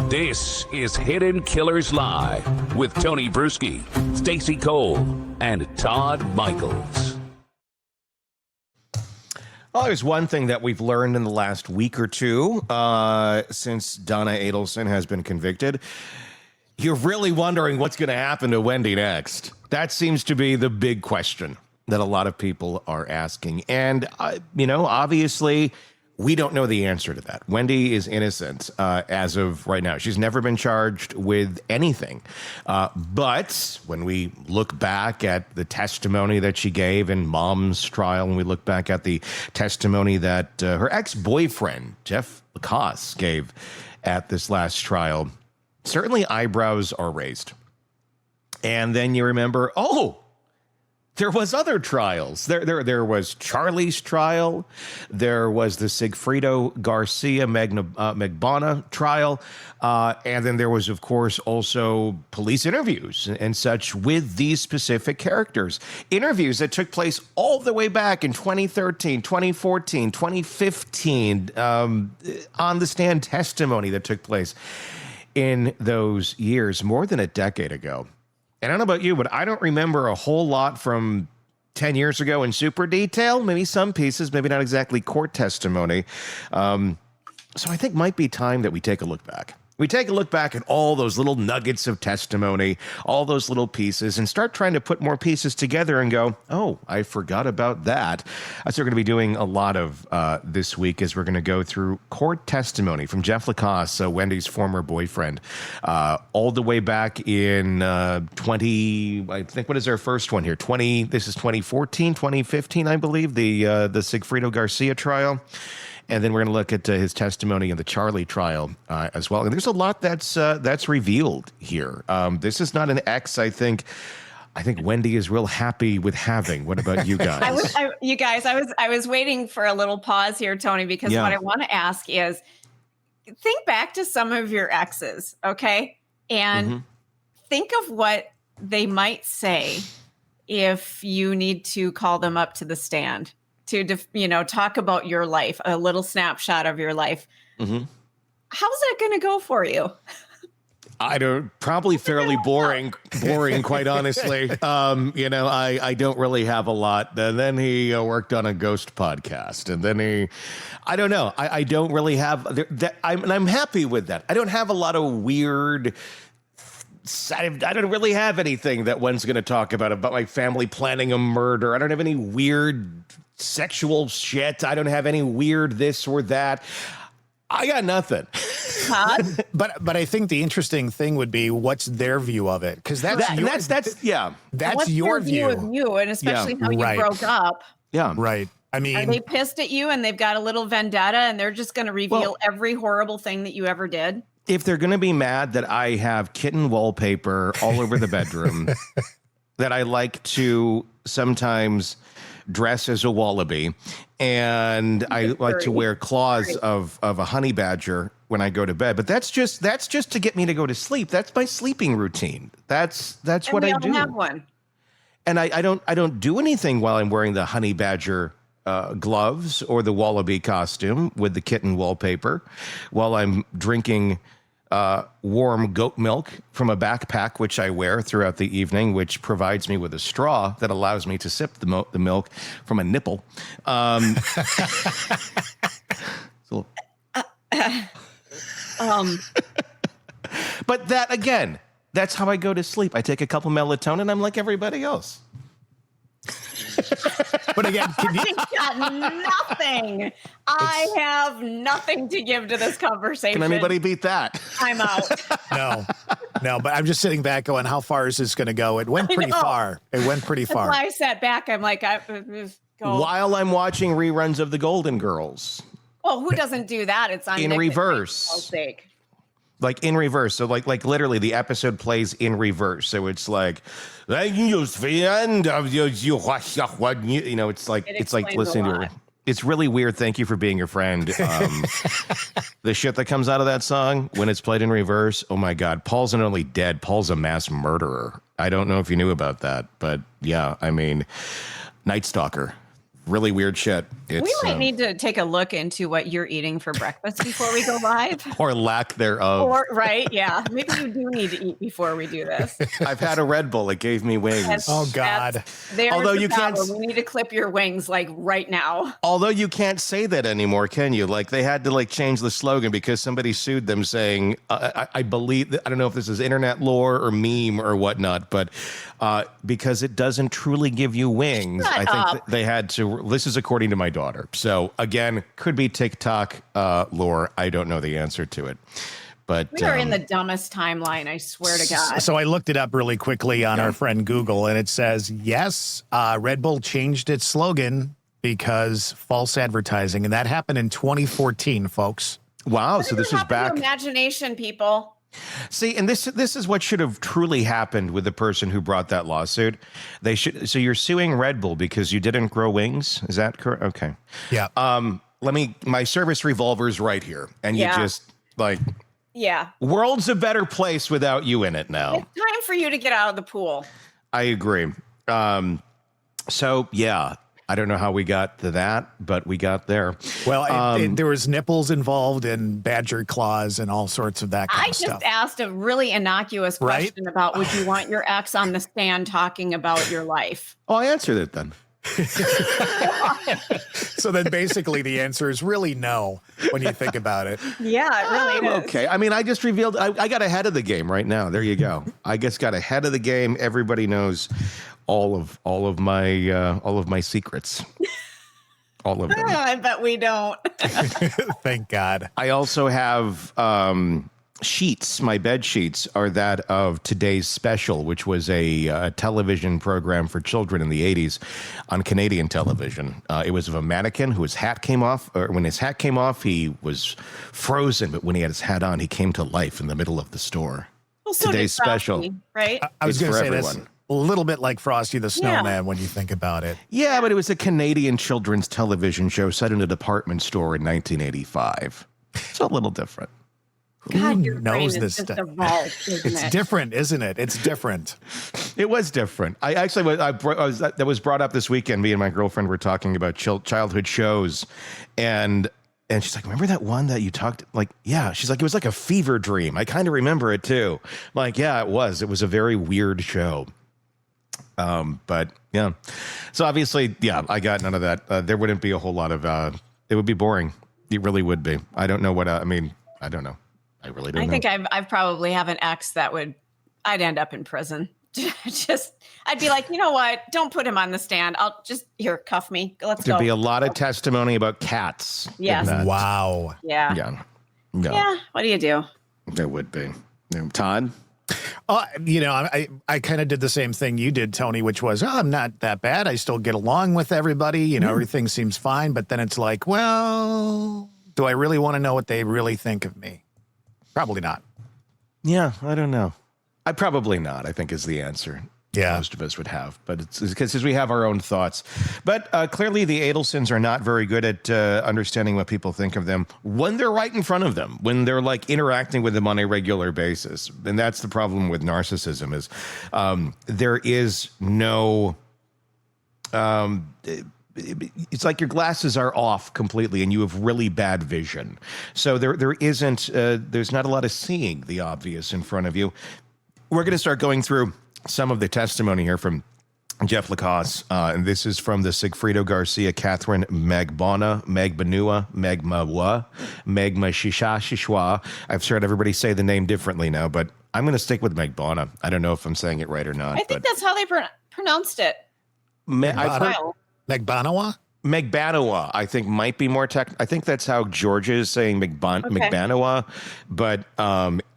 This is Hidden Killers Live with Tony Bruschi, Stacey Cole, and Todd Michaels. Well, there's one thing that we've learned in the last week or two since Donna Adelson has been convicted. You're really wondering what's going to happen to Wendy next. That seems to be the big question that a lot of people are asking. And, obviously, we don't know the answer to that. Wendy is innocent as of right now. She's never been charged with anything. But when we look back at the testimony that she gave in Mom's trial, and we look back at the testimony that her ex-boyfriend, Jeff Lacasse, gave at this last trial, certainly eyebrows are raised. And then you remember, there was other trials. There was Charlie's trial. There was the Sigfredo Garcia Magbana trial. And then there was, of course, also police interviews and such with these specific characters. Interviews that took place all the way back in 2013, 2014, 2015, on the stand testimony that took place in those years, more than a decade ago. And I don't know about you, but I don't remember a whole lot from 10 years ago in super detail. Maybe some pieces, maybe not exactly court testimony. So I think might be time that we take a look back. We take a look back at all those little nuggets of testimony, all those little pieces, and start trying to put more pieces together and go, I forgot about that. That's what we're going to be doing a lot of this week, is we're going to go through court testimony from Jeff Lacasse, Wendy's former boyfriend, all the way back in 20, I think, what is our first one here? This is 2014, 2015, I believe, the Sigfredo Garcia trial. And then we're going to look at his testimony in the Charlie trial as well. And there's a lot that's revealed here. This is not an ex, I think Wendy is real happy with having. What about you guys? I was waiting for a little pause here, Tony, because what I want to ask is, think back to some of your exes, okay? And think of what they might say if you need to call them up to the stand to, talk about your life, a little snapshot of your life. How's that going to go for you? Probably fairly boring, quite honestly. I don't really have a lot. And then he worked on a ghost podcast. And then I don't know. I don't really have that. I'm happy with that. I don't have a lot of weird, I don't really have anything that one's going to talk about my family planning a murder. I don't have any weird sexual shit. I don't have any weird this or that. I got nothing. But I think the interesting thing would be, what's their view of it? Because that's your view of you, and especially how you broke up. Yeah, right. I mean, are they pissed at you and they've got a little vendetta and they're just going to reveal every horrible thing that you ever did? If they're going to be mad that I have kitten wallpaper all over the bedroom, that I like to sometimes dress as a wallaby, and I like to wear claws of a honey badger when I go to bed. But that's just to get me to go to sleep. That's my sleeping routine. That's what I do. Have one. And I don't do anything while I'm wearing the honey badger gloves or the wallaby costume with the kitten wallpaper, while I'm drinking warm goat milk from a backpack, which I wear throughout the evening, which provides me with a straw that allows me to sip the milk from a nipple. But that, again, that's how I go to sleep. I take a couple melatonin. I'm like everybody else. But again, I've got nothing. I have nothing to give to this conversation. Can anybody beat that? I'm out. No, but I'm just sitting back going, how far is this going to go? It went pretty far. That's why I sat back. I'm like, go. While I'm watching reruns of The Golden Girls. Well, who doesn't do that? It's on in reverse. Like in reverse. So like literally the episode plays in reverse. So it's like, it's like listening to it. It's really weird. Thank you for being your friend. The shit that comes out of that song when it's played in reverse. Oh my God. Paul's not only dead, Paul's a mass murderer. I don't know if you knew about that, but yeah, I mean, Night Stalker. really weird shit. We might need to take a look into what you're eating for breakfast before we go live. Or lack thereof. Or, right, yeah. Maybe you do need to eat before we do this. I've had a Red Bull. It gave me wings. Oh, God. Although you can't... We need to clip your wings, like, right now. Although you can't say that anymore, can you? Like, they had to, like, change the slogan because somebody sued them saying, I believe... I don't know if this is internet lore or meme or whatnot, but because it doesn't truly give you wings, I think they had to... This is according to my daughter. So, again, could be TikTok lore. I don't know the answer to it. But we are in the dumbest timeline, I swear to God. So I looked it up really quickly on our friend Google, and it says, yes, Red Bull changed its slogan because false advertising. And that happened in 2014, folks. Wow. So this is back. Imagination, people. See, and this is what should have truly happened with the person who brought that lawsuit. They should. So you're suing Red Bull because you didn't grow wings. Is that correct? Okay. Yeah. My service revolver's right here. And you just like, world's a better place without you in it now. It's time for you to get out of the pool. I agree. So yeah, I don't know how we got to that, but we got there. Well, there was nipples involved and badger claws and all sorts of that kind of stuff. I just asked a really innocuous question about would you want your ex on the stand talking about your life? Oh, I answered it then. So then basically the answer is really no when you think about it. Yeah, it really is. Okay. I mean, I just revealed I got ahead of the game right now. There you go. I just got ahead of the game. Everybody knows all of my secrets. All of them. I bet we don't. Thank God. I also have sheets. My bed sheets are that of Today's Special, which was a television program for children in the 80s on Canadian television. It was of a mannequin whose hat came off. Or when his hat came off, he was frozen. But when he had his hat on, he came to life in the middle of the store. Well, so Today's Special. Right? I was going to say that's a little bit like Frosty the Snowman when you think about it. Yeah, but it was a Canadian children's television show set in a department store in 1985. It's a little different. God, Who knows this stuff? It's different, isn't it? It's different. It was different. I actually that was brought up this weekend. Me and my girlfriend were talking about childhood shows, and she's like, "Remember that one that you talked?" Like, yeah. She's like, "It was like a fever dream." I kind of remember it too. Like, yeah, it was. It was a very weird show. But yeah. So obviously, yeah, I got none of that. There wouldn't be a whole lot of. It would be boring. It really would be. I don't know what. I mean, I don't know. I really don't know. I think I've probably have an ex that I'd end up in prison. I'd be like, you know what? Don't put him on the stand. I'll just, here, cuff me. Let's go. There'd be a lot of testimony about cats. Yes. Wow. Yeah. Yeah. No. Yeah. What do you do? There would be. Todd? I kind of did the same thing you did, Tony, which was, I'm not that bad. I still get along with everybody. Everything seems fine. But then it's like, well, do I really want to know what they really think of me? Probably not. Yeah, I don't know. Probably not, I think is the answer. Yeah. Most of us would have, but it's because we have our own thoughts. But clearly the Adelsons are not very good at understanding what people think of them when they're right in front of them, when they're like interacting with them on a regular basis. And that's the problem with narcissism is there is no... it's like your glasses are off completely and you have really bad vision. So there isn't, there's not a lot of seeing the obvious in front of you. We're going to start going through some of the testimony here from Jeff Lacasse. And this is from the Sigfrido Garcia, Catherine Magbanua, Magma Shishwa. I've heard everybody say the name differently now, but I'm going to stick with Magbanua. I don't know if I'm saying it right or not. I think that's how they pronounced it. Magbanua? Magbanua, I think, might be more tech. I think that's how Georgia is saying Magbanua, but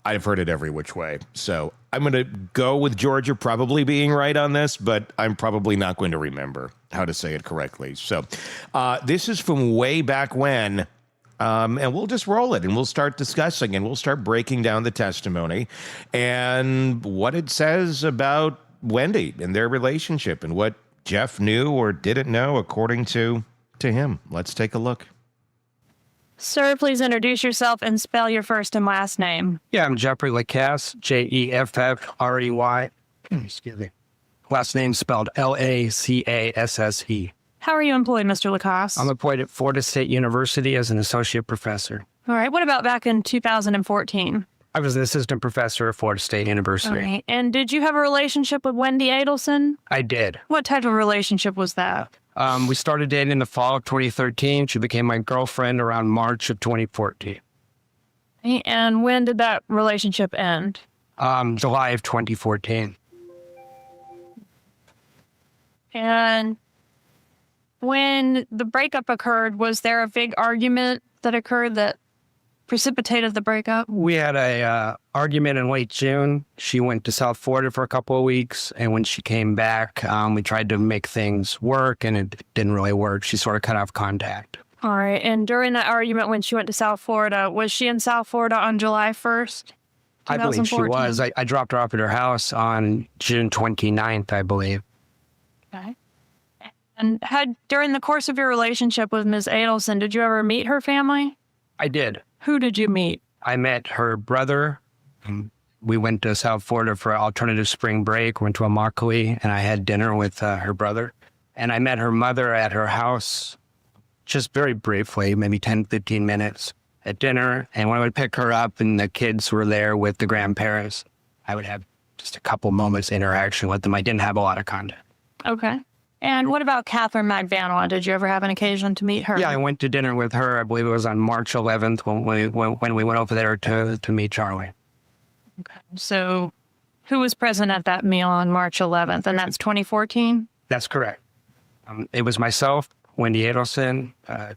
I've heard it every which way. So I'm going to go with Georgia probably being right on this, but I'm probably not going to remember how to say it correctly. So this is from way back when, and we'll just roll it and we'll start discussing and we'll start breaking down the testimony and what it says about Wendy and their relationship and what Jeff knew or didn't know according to him. Let's take a look. Sir, please introduce yourself and spell your first and last name. Yeah, I'm Jeffrey Lacasse, Jeffrey. Excuse me. Last name spelled Lacasse. How are you employed, Mr. Lacasse? I'm employed at Florida State University as an associate professor. All right. What about back in 2014? I was an assistant professor at Florida State University. All right. And did you have a relationship with Wendi Adelson? I did. What type of relationship was that? We started dating in the fall of 2013. She became my girlfriend around March of 2014. And when did that relationship end? July of 2014. And when the breakup occurred, was there a big argument that occurred that precipitated the breakup? We had a argument in late June. She went to South Florida for a couple of weeks, and when she came back, we tried to make things work, and it didn't really work. She sort of cut off contact. All right. And during that argument, when she went to South Florida, was she in South Florida on July 1st? I believe she was. I dropped her off at her house on June 29th, I believe. Okay. And during the course of your relationship with Ms. Adelson, did you ever meet her family? I did. Who did you meet? I met her brother. We went to South Florida for alternative spring break, went to Immokalee, and I had dinner with her brother. And I met her mother at her house just very briefly, maybe 10, 15 minutes at dinner. And when I would pick her up and the kids were there with the grandparents, I would have just a couple moments interaction with them. I didn't have a lot of contact. Okay. And what about Catherine McVanois? Did you ever have an occasion to meet her? Yeah, I went to dinner with her. I believe it was on March 11th when we went over there to meet Charlie. Okay. So who was present at that meal on March 11th? And that's 2014? That's correct. It was myself, Wendi Adelson,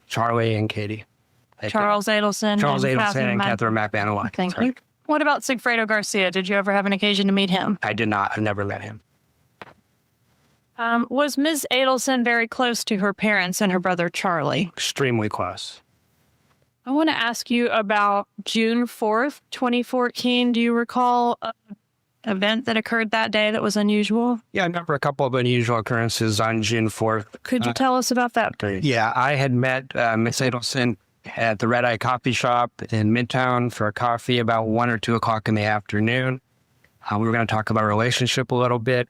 Charlie, and Katie. Charles Adelson. Charles Adelson and Catherine McVanois. Thank you. What about Sigfredo Garcia? Did you ever have an occasion to meet him? I did not. I never met him. Was Ms. Adelson very close to her parents and her brother Charlie? Extremely close. I want to ask you about June 4th, 2014. Do you recall an event that occurred that day that was unusual? Yeah, I remember a couple of unusual occurrences on June 4th. Could you tell us about that, please? Yeah, I had met Ms. Adelson at the Red Eye Coffee Shop in Midtown for a coffee about 1 or 2 o'clock in the afternoon. We were going to talk about our relationship a little bit.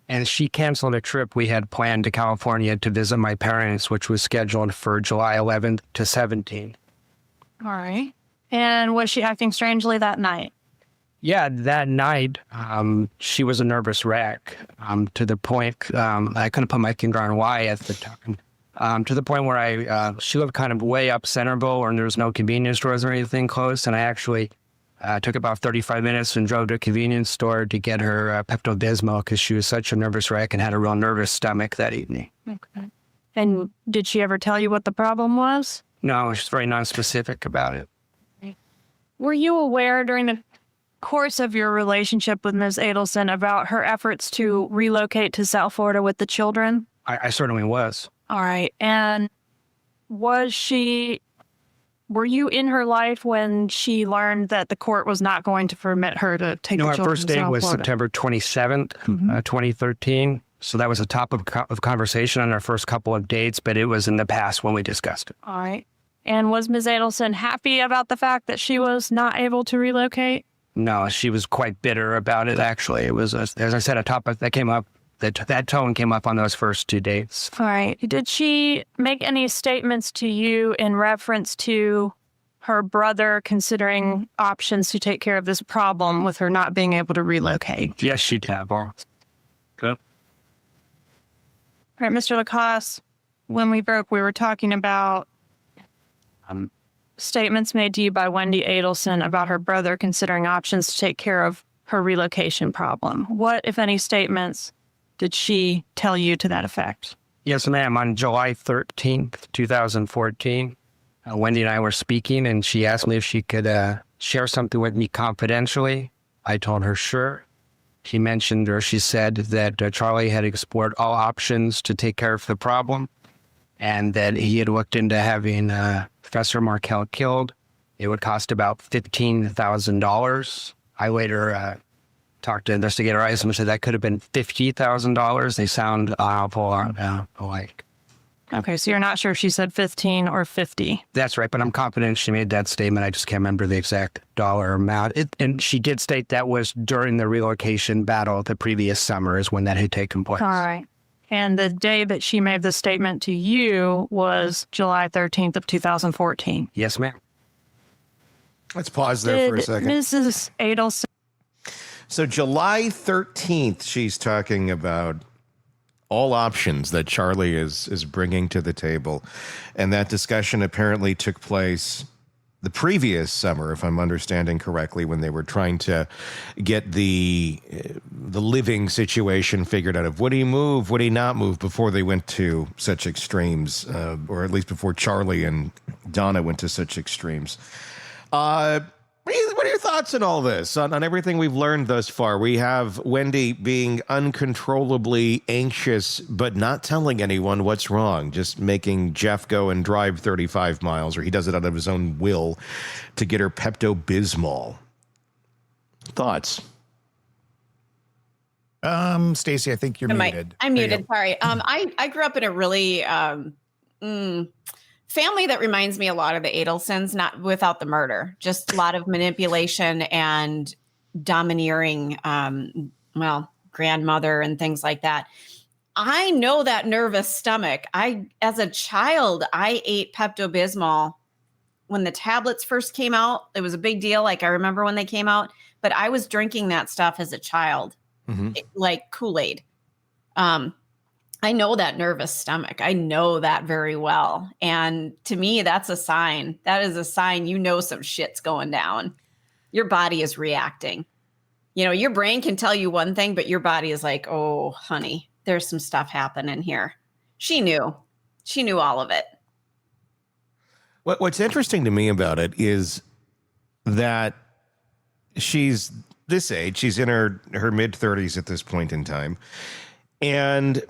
And she canceled a trip we had planned to California to visit my parents, which was scheduled for July 11th to 17th. All right. And was she acting strangely that night? Yeah, that night, she was a nervous wreck to the point, I couldn't put my finger on why at the time, to the point where she lived kind of way up Centerville and there was no convenience stores or anything close. And I actually took about 35 minutes and drove to a convenience store to get her Pepto-Bismol because she was such a nervous wreck and had a real nervous stomach that evening. Okay. And did she ever tell you what the problem was? No, she's very nonspecific about it. Were you aware during the course of your relationship with Ms. Adelson about her efforts to relocate to South Florida with the children? I certainly was. All right. And were you in her life when she learned that the court was not going to permit her to take the children to South Florida? No, our first date was September 27th, 2013. So that was a topic of conversation on our first couple of dates, but it was in the past when we discussed it. All right. And was Ms. Adelson happy about the fact that she was not able to relocate? No, she was quite bitter about it, actually. It was, as I said, a topic that came up, that tone came up on those first 2 dates. All right. Did she make any statements to you in reference to her brother considering options to take care of this problem with her not being able to relocate? Yes, she did. Good. All right, Mr. Lacasse, when we broke, we were talking about statements made to you by Wendi Adelson about her brother considering options to take care of her relocation problem. What, if any, statements did she tell you to that effect? Yes, ma'am. On July 13th, 2014, Wendi and I were speaking, and she asked me if she could share something with me confidentially. I told her sure. She said that Charlie had explored all options to take care of the problem and that he had looked into having Professor Markell killed. It would cost about $15,000. I later talked to investigator Isom and said that could have been $50,000. They sound awful alike. Okay, so you're not sure if she said 15 or 50. That's right, but I'm confident she made that statement. I just can't remember the exact dollar amount. And she did state that was during the relocation battle the previous summer is when that had taken place. All right. And the day that she made the statement to you was July 13th of 2014. Yes, ma'am. Let's pause there for a Did second. Mrs. Adelson So July 13th, she's talking about all options that Charlie is bringing to the table. And that discussion apparently took place the previous summer, if I'm understanding correctly, when they were trying to get the living situation figured out of would he move, would he not move, before they went to such extremes, or at least before Charlie and Donna went to such extremes. What are your thoughts on all this, on everything we've learned thus far? We have Wendy being uncontrollably anxious, but not telling anyone what's wrong, just making Jeff go and drive 35 miles, or he does it out of his own will, to get her Pepto-Bismol. Thoughts? Stacey, I think you're muted. I'm muted. Sorry. I grew up in a really family that reminds me a lot of the Adelsons, not without the murder, just a lot of manipulation and domineering, grandmother and things like that. I know that nervous stomach. As a child, I ate Pepto-Bismol when the tablets first came out. It was a big deal. Like, I remember when they came out, but I was drinking that stuff as a child, like Kool-Aid. I know that nervous stomach. I know that very well. And to me, that's a sign. That is a sign you know some shit's going down. Your body is reacting. You know, your brain can tell you one thing, but your body is like, oh, honey, there's some stuff happening here. She knew. She knew all of it. What's interesting to me about it is that she's this age. She's in her mid-30s at this point in time. And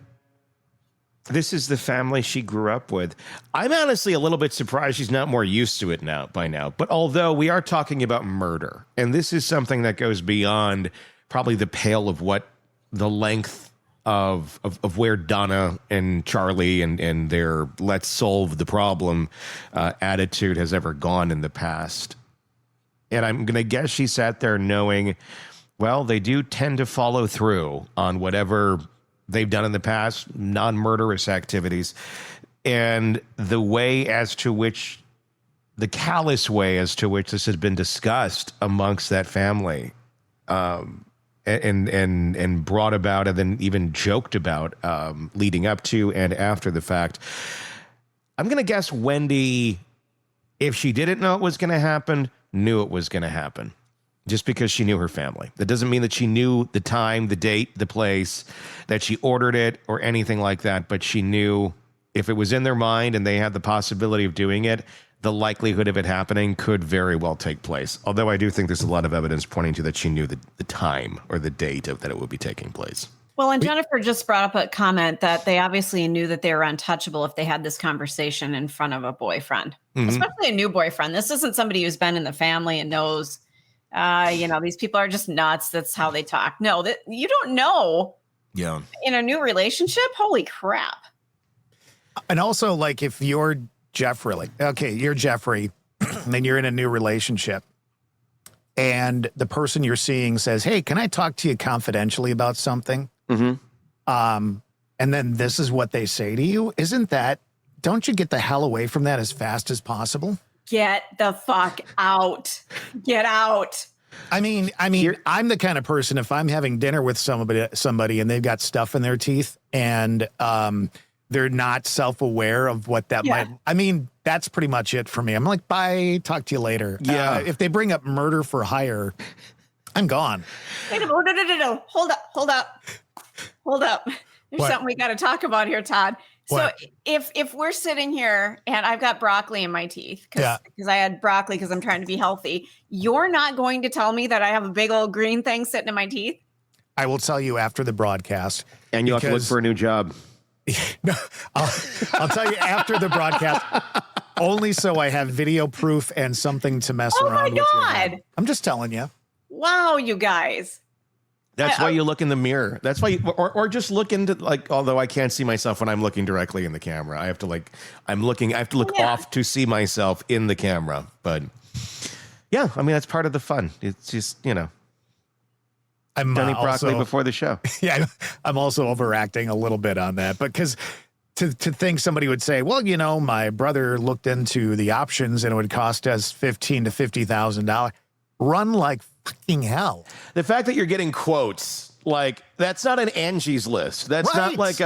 this is the family she grew up with. I'm honestly a little bit surprised she's not more used to it by now. But although we are talking about murder, and this is something that goes beyond probably the pale of what the length of where Donna and Charlie and their let's solve the problem attitude has ever gone in the past. And I'm going to guess she sat there knowing, well, they do tend to follow through on whatever they've done in the past, non-murderous activities, and the way as to which, the callous way as to which this has been discussed amongst that family, and brought about, and then even joked about, leading up to and after the fact. I'm going to guess Wendy, if she didn't know it was going to happen, knew it was going to happen. Just because she knew her family. That doesn't mean that she knew the time, the date, the place, that she ordered it or anything like that. But she knew if it was in their mind and they had the possibility of doing it, the likelihood of it happening could very well take place. Although I do think there's a lot of evidence pointing to that she knew the time or the date of that it would be taking place. Well, and Jennifer just brought up a comment that they obviously knew that they were untouchable if they had this conversation in front of a boyfriend, especially a new boyfriend. This isn't somebody who's been in the family and knows, these people are just nuts. That's how they talk. No, that you don't know. Yeah. In a new relationship, holy crap. And also, like, if you're Jeffrey, you're Jeffrey, and you're in a new relationship, and the person you're seeing says, "Hey, can I talk to you confidentially about something?" And then this is what they say to you. Don't you get the hell away from that as fast as possible? Get the fuck out. Get out. I mean, I'm the kind of person, if I'm having dinner with somebody and they've got stuff in their teeth and they're not self-aware of what that might, that's pretty much it for me. I'm like, bye, talk to you later. Yeah. If they bring up murder for hire, I'm gone. Wait a minute, no. Hold up. There's something we got to talk about here, Todd. What? So if we're sitting here and I've got broccoli in my teeth because I had broccoli because I'm trying to be healthy, you're not going to tell me that I have a big old green thing sitting in my teeth? I will tell you after the broadcast. And you'll have to look for a new job. No, I'll tell you after the broadcast, only so I have video proof and something to mess around with. Oh my God. I'm just telling you. Wow, you guys. That's why you look in the mirror. That's why or just look into, although I can't see myself when I'm looking directly in the camera. I have to I have to look off to see myself in the camera. But yeah, I mean, that's part of the fun. It's just, I'm Tony Broccoli also, before the show. Yeah, I'm also overacting a little bit on that, because to think somebody would say, well, my brother looked into the options and it would cost us $15,000 to $50,000. Run like fucking hell. The fact that you're getting quotes, like, that's not an Angie's List. That's not like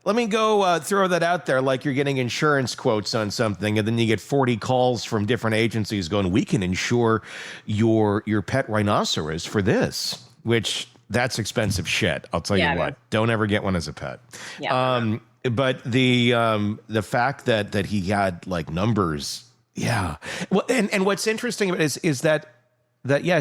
let me go throw that out there, like you're getting insurance quotes on something, and then you get 40 calls from different agencies going, we can insure your pet rhinoceros for this, which that's expensive shit. I'll tell you what. Don't ever get one as a pet. Yeah. But the fact that he had like numbers, yeah. Well, and what's interesting about it is that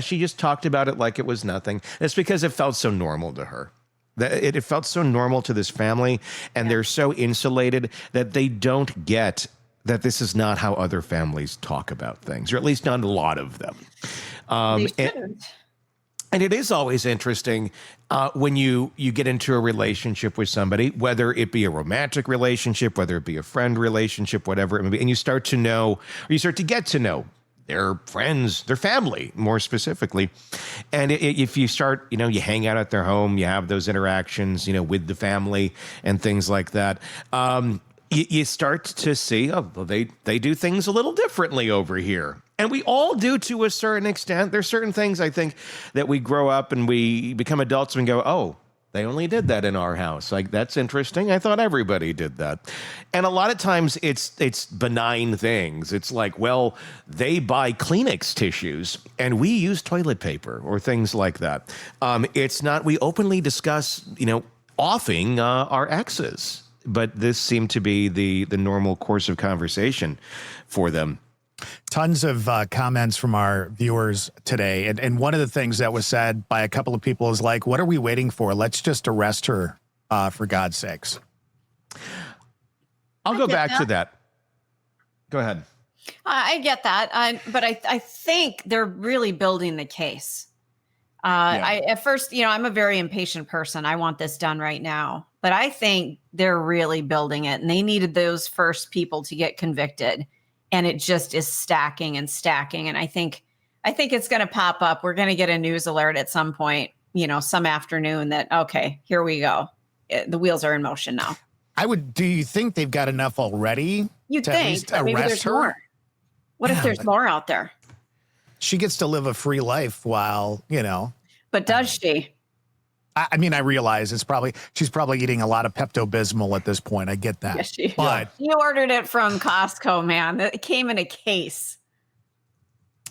she just talked about it like it was nothing. It's because it felt so normal to her. It felt so normal to this family, and they're so insulated that they don't get that this is not how other families talk about things, or at least not a lot of them. And it is always interesting when you get into a relationship with somebody, whether it be a romantic relationship, whether it be a friend relationship, whatever it may be, and you start to know, or you start to get to know their friends, their family, more specifically. And if you start, you hang out at their home, you have those interactions, with the family and things like that. You start to see, they do things a little differently over here. And we all do to a certain extent. There's certain things, I think, that we grow up and we become adults and go, oh, they only did that in our house. Like, that's interesting. I thought everybody did that. And a lot of times it's benign things. It's like, well, they buy Kleenex tissues and we use toilet paper or things like that. It's not, we openly discuss, offing our exes. But this seemed to be the normal course of conversation for them. Tons of comments from our viewers today. And one of the things that was said by a couple of people is like, what are we waiting for? Let's just arrest her, for God's sakes. I'll go back to that. Go ahead. I get that. But I think they're really building the case. At first, I'm a very impatient person. I want this done right now. But I think they're really building it. And they needed those first people to get convicted. And it just is stacking and stacking. And I think it's going to pop up. We're going to get a news alert at some point, some afternoon that, okay, here we go. The wheels are in motion now. Do you think they've got enough already? You'd think, but maybe there's more. What if there's more out there? She gets to live a free life while, But does she? I mean, I realize she's probably eating a lot of Pepto-Bismol at this point. I get that. Yes, but you ordered it from Costco, man. It came in a case.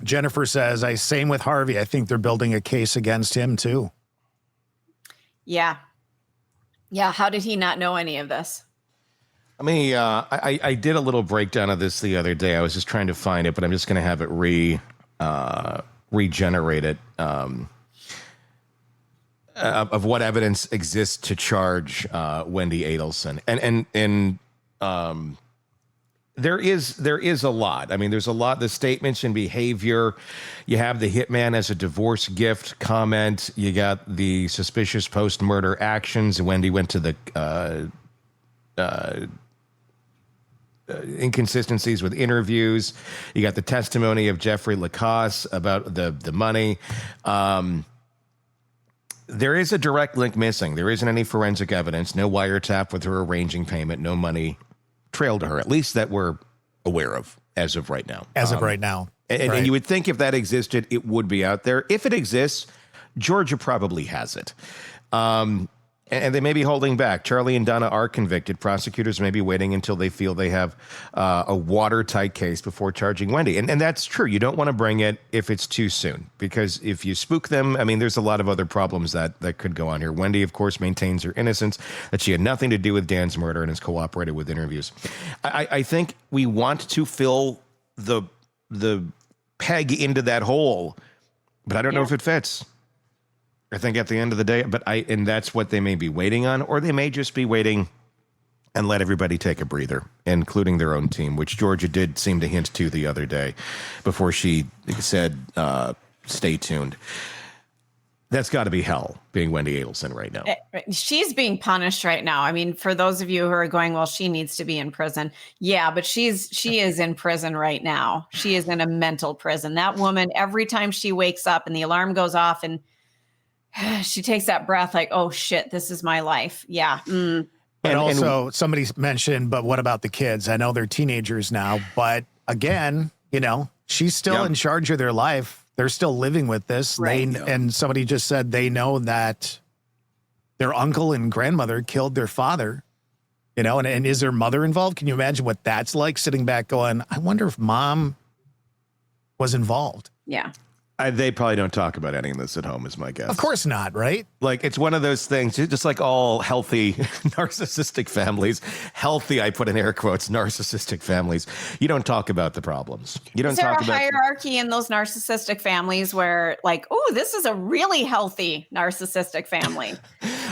Jennifer says, same with Harvey. I think they're building a case against him too. Yeah. Yeah. How did he not know any of this? I mean, I did a little breakdown of this the other day. I was just trying to find it, but I'm just going to have it regenerate it. Of what evidence exists to charge Wendi Adelson, and there is a lot. I mean, there's a lot. The statements and behavior. You have the hitman as a divorce gift comment. You got the suspicious post-murder actions. Wendy went to the inconsistencies with interviews. You got the testimony of Jeff Lacasse about the money. There is a direct link missing. There isn't any forensic evidence, no wiretap with her arranging payment, no money trailed to her, at least that we're aware of as of right now. And you would think if that existed, it would be out there. If it exists, Georgia probably has it. And they may be holding back. Charlie and Donna are convicted. Prosecutors may be waiting until they feel they have a watertight case before charging Wendy. And that's true. You don't want to bring it if it's too soon, because if you spook them, I mean, there's a lot of other problems that could go on here. Wendy, of course, maintains her innocence, that she had nothing to do with Dan's murder and has cooperated with interviews. I think we want to fill the peg into that hole, but I don't know if it fits. I think at the end of the day, and that's what they may be waiting on, or they may just be waiting and let everybody take a breather, including their own team, which Georgia did seem to hint to the other day before she said, stay tuned. That's got to be hell, being Wendi Adelson right now. She's being punished right now. I mean, for those of you who are going, well, she needs to be in prison. Yeah, but she is in prison right now. She is in a mental prison. That woman, every time she wakes up and the alarm goes off and she takes that breath like, oh shit, this is my life. Yeah. Mm. And also somebody mentioned, but what about the kids? I know they're teenagers now, but again, you know, she's still in charge of their life. They're still living with this. Right. And somebody just said they know that their uncle and grandmother killed their father, you know, and is their mother involved? Can you imagine what that's like, sitting back going, I wonder if mom was involved? Yeah. They probably don't talk about any of this at home, is my guess. Of course not, right? Like, it's one of those things, just like all healthy narcissistic families, healthy, I put in air quotes, narcissistic families, you don't talk about the problems. You don't talk about... Is there a hierarchy in those narcissistic families where, like, oh, this is a really healthy narcissistic family?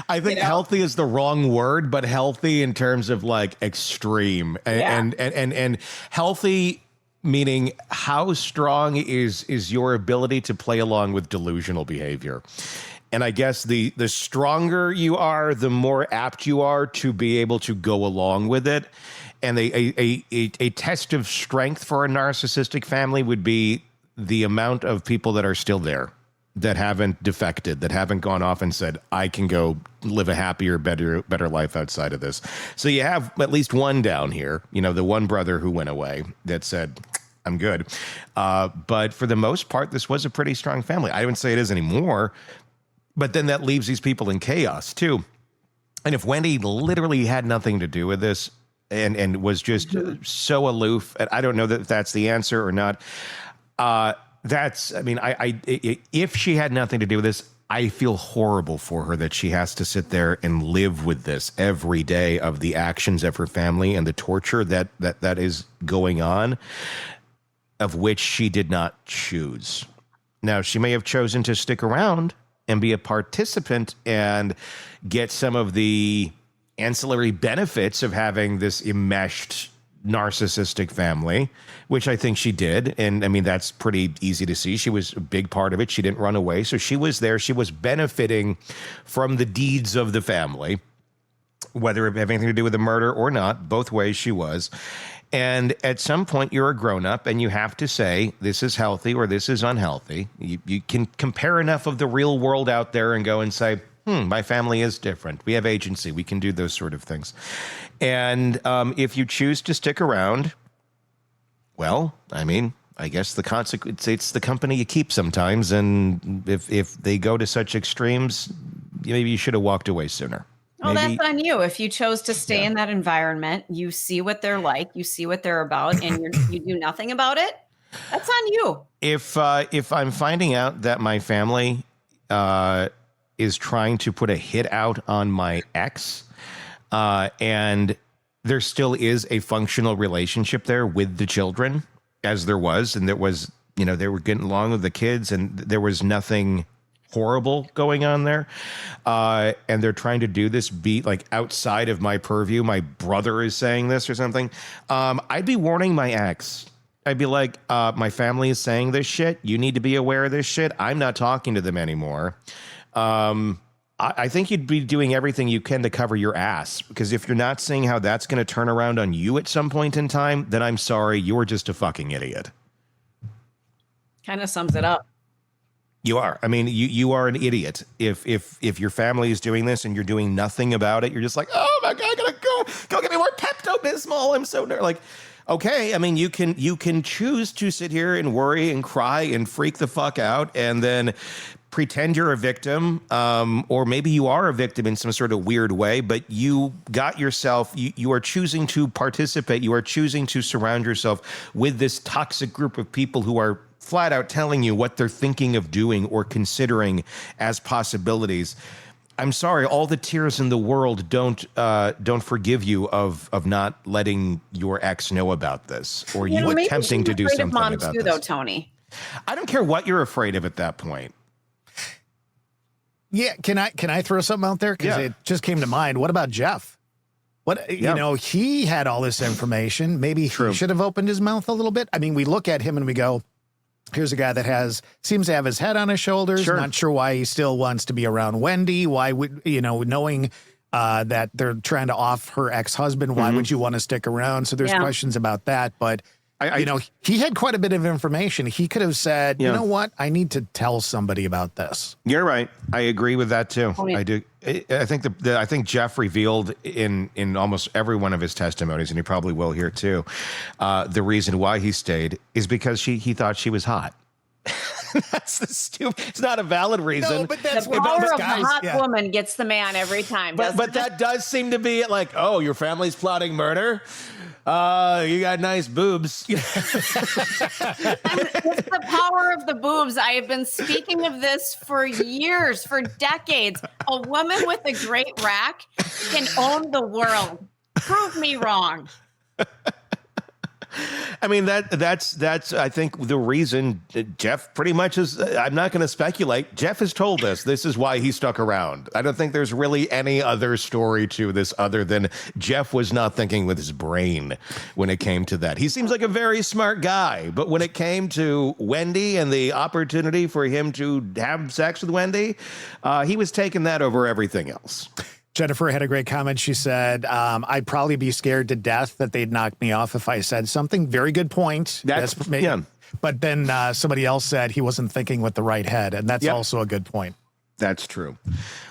I think healthy is the wrong word, but healthy in terms of, like, extreme. And healthy... meaning how strong is your ability to play along with delusional behavior. And I guess the stronger you are, the more apt you are to be able to go along with it. And a test of strength for a narcissistic family would be the amount of people that are still there, that haven't defected, that haven't gone off and said, I can go live a happier, better life outside of this. So you have at least one down here, you know, the one brother who went away that said, I'm good. But for the most part, this was a pretty strong family. I wouldn't say it is anymore, but then that leaves these people in chaos too. And if Wendy literally had nothing to do with this and was just so aloof, and I don't know that that's the answer or not. That's, I mean, if she had nothing to do with this, I feel horrible for her that she has to sit there and live with this every day of the actions of her family and the torture that is going on, of which she did not choose. Now, she may have chosen to stick around and be a participant and get some of the ancillary benefits of having this enmeshed narcissistic family, which I think she did. And I mean, that's pretty easy to see. She was a big part of it. She didn't run away. So she was there. She was benefiting from the deeds of the family, whether it had anything to do with the murder or not. Both ways she was. And at some point, you're a grown-up and you have to say, this is healthy or this is unhealthy. You can compare enough of the real world out there and go and say, my family is different. We have agency. We can do those sort of things. And if you choose to stick around, well, I mean, I guess the consequence, it's the company you keep sometimes. And if they go to such extremes, maybe you should have walked away sooner. Well, that's on you. If you chose to stay in that environment, you see what they're like, you see what they're about, and you do nothing about it. That's on you. If I'm finding out that my family is trying to put a hit out on my ex, and there still is a functional relationship there with the children, as there was, and there was, you know, they were getting along with the kids, and there was nothing horrible going on there, and they're trying to do this beat like outside of my purview. My brother is saying this or something. I'd be warning my ex. I'd be like, my family is saying this shit. You need to be aware of this shit. I'm not talking to them anymore. I think you'd be doing everything you can to cover your ass, because if you're not seeing how that's going to turn around on you at some point in time, then I'm sorry, you're just a fucking idiot. Kind of sums it up. You are. I mean, you are an idiot if your family is doing this and you're doing nothing about it. You're just like, oh my God, I gotta go get me more Pepto-Bismol. I'm so like, okay. I mean, you can choose to sit here and worry and cry and freak the fuck out and then pretend you're a victim, or maybe you are a victim in some sort of weird way, but you got yourself, you are choosing to participate. You are choosing to surround yourself with this toxic group of people who are flat out telling you what they're thinking of doing or considering as possibilities. I'm sorry, all the tears in the world don't forgive you of not letting your ex know about this, or you attempting to do something about this. Though, Tony, I don't care what you're afraid of at that point. Yeah, can I throw something out there? Because it just came to mind. What about Jeff? You know, he had all this information. Maybe he should have opened his mouth a little bit. I mean, we look at him and we go, Here's a guy that seems to have his head on his shoulders. Sure. Not sure why he still wants to be around Wendy. Why would, knowing that they're trying to off her ex-husband, why would you want to stick around? So there's questions about that. But, he had quite a bit of information. He could have said, you know what? I need to tell somebody about this. You're right. I agree with that too. I do. I think I think Jeff revealed in almost every one of his testimonies, and he probably will here too. The reason why he stayed is because he thought she was hot. That's the stupid. It's not a valid reason. No, but that's The what power most of guys. the hot woman gets the man every time. But that does seem to be like, oh, your family's plotting murder. You got nice boobs. It's the power of the boobs. I have been speaking of this for years, for decades. A woman with a great rack can own the world. Prove me wrong. I mean, that's I think the reason Jeff pretty much is. I'm not going to speculate. Jeff has told us this is why he stuck around. I don't think there's really any other story to this other than Jeff was not thinking with his brain when it came to that. He seems like a very smart guy, but when it came to Wendy and the opportunity for him to have sex with Wendy, he was taking that over everything else. Jennifer had a great comment. She said, I'd probably be scared to death that they'd knock me off if I said something. Very good point. Yeah. But then somebody else said he wasn't thinking with the right head, and that's also a good point. That's true.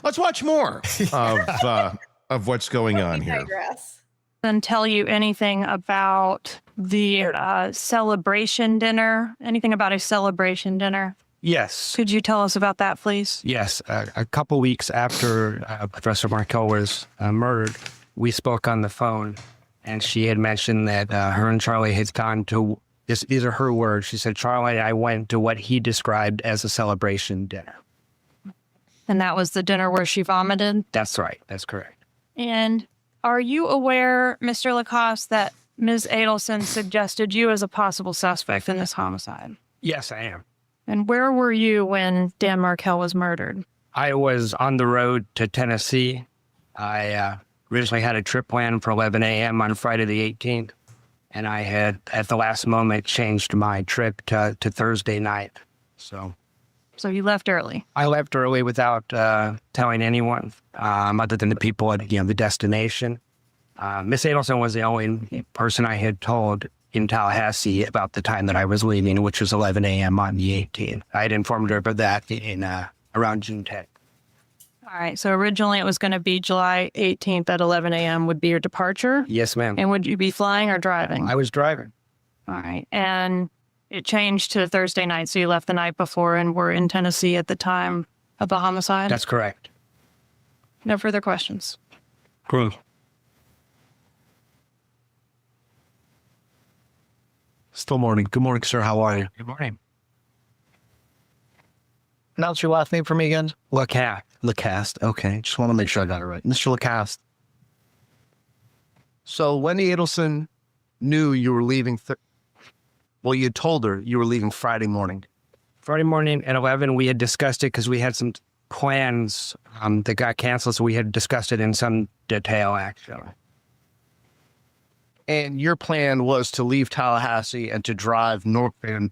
Let's watch more of what's going on here. Digress. And tell you anything about the celebration dinner? Anything about a celebration dinner? Yes. Could you tell us about that, please? Yes. A couple weeks after Professor Markel was murdered, we spoke on the phone, and she had mentioned that her and Charlie had gone to, these are her words, she said, Charlie and I went to what he described as a celebration dinner. And that was the dinner where she vomited? That's right. That's correct. And are you aware, Mr. Lacasse, that Ms. Adelson suggested you as a possible suspect in this homicide? Yes, I am. And where were you when Dan Markel was murdered? I was on the road to Tennessee. I originally had a trip planned for 11 a.m. on Friday the 18th, and I had, at the last moment, changed my trip to Thursday night. So you left early? I left early without telling anyone, other than the people at the destination. Miss Adelson was the only person I had told in Tallahassee about the time that I was leaving, which was 11 a.m. on the 18th. I had informed her about that in around June 10th. All right. So originally it was going to be July 18th at 11 a.m. would be your departure? Yes, ma'am. And would you be flying or driving? I was driving. All right. And it changed to Thursday night, so you left the night before and were in Tennessee at the time of the homicide? That's correct. No further questions. Cool. Still morning. Good morning, sir. How are you? Good morning. Announce your last name for me again. Lacasse. Lacasse. Okay. Just want to make sure I got it right. Mr. Lacasse. So Wendi Adelson knew you were leaving. You told her you were leaving Friday morning. Friday morning at 11, we had discussed it because we had some plans that got canceled. So we had discussed it in some detail, actually. And your plan was to leave Tallahassee and to drive northbound.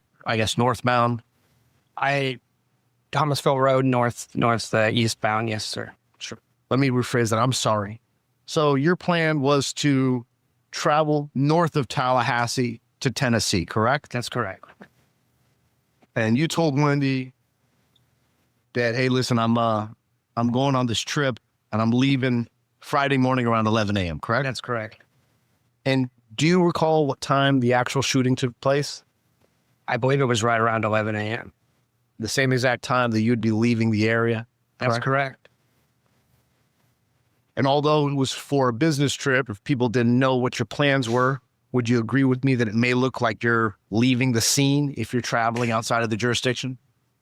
Thomasville Road, eastbound. Yes, sir. Sure. Let me rephrase that. I'm sorry. So your plan was to travel north of Tallahassee to Tennessee, correct? That's correct. And you told Wendy that, hey, listen, I'm going on this trip and I'm leaving Friday morning around 11 a.m., correct? That's correct. And do you recall what time the actual shooting took place? I believe it was right around 11 a.m. The same exact time that you'd be leaving the area? That's correct. And although it was for a business trip, if people didn't know what your plans were, would you agree with me that it may look like you're leaving the scene if you're traveling outside of the jurisdiction?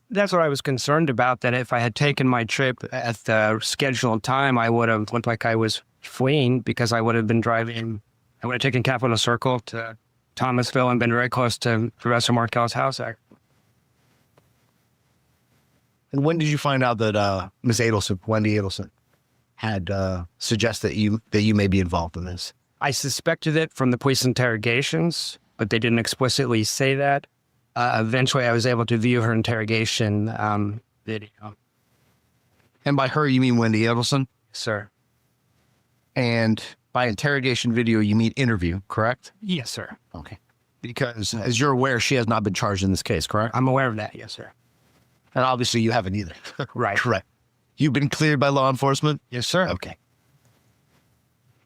That's what I was concerned about, that if I had taken my trip at the scheduled time, I would have looked like I was fleeing because I would have been driving. I would have taken Capitol Circle to Thomasville and been very close to Professor Markel's house. And when did you find out that Ms. Adelson, Wendi Adelson, had suggested that you may be involved in this? I suspected it from the police interrogations, but they didn't explicitly say that. Eventually, I was able to view her interrogation video. And by her, you mean Wendi Adelson? Sir. And by interrogation video, you mean interview, correct? Yes, sir. Okay. Because as you're aware, she has not been charged in this case, correct? I'm aware of that. Yes, sir. And obviously you haven't either. Right. Correct. You've been cleared by law enforcement? Yes, sir. Okay.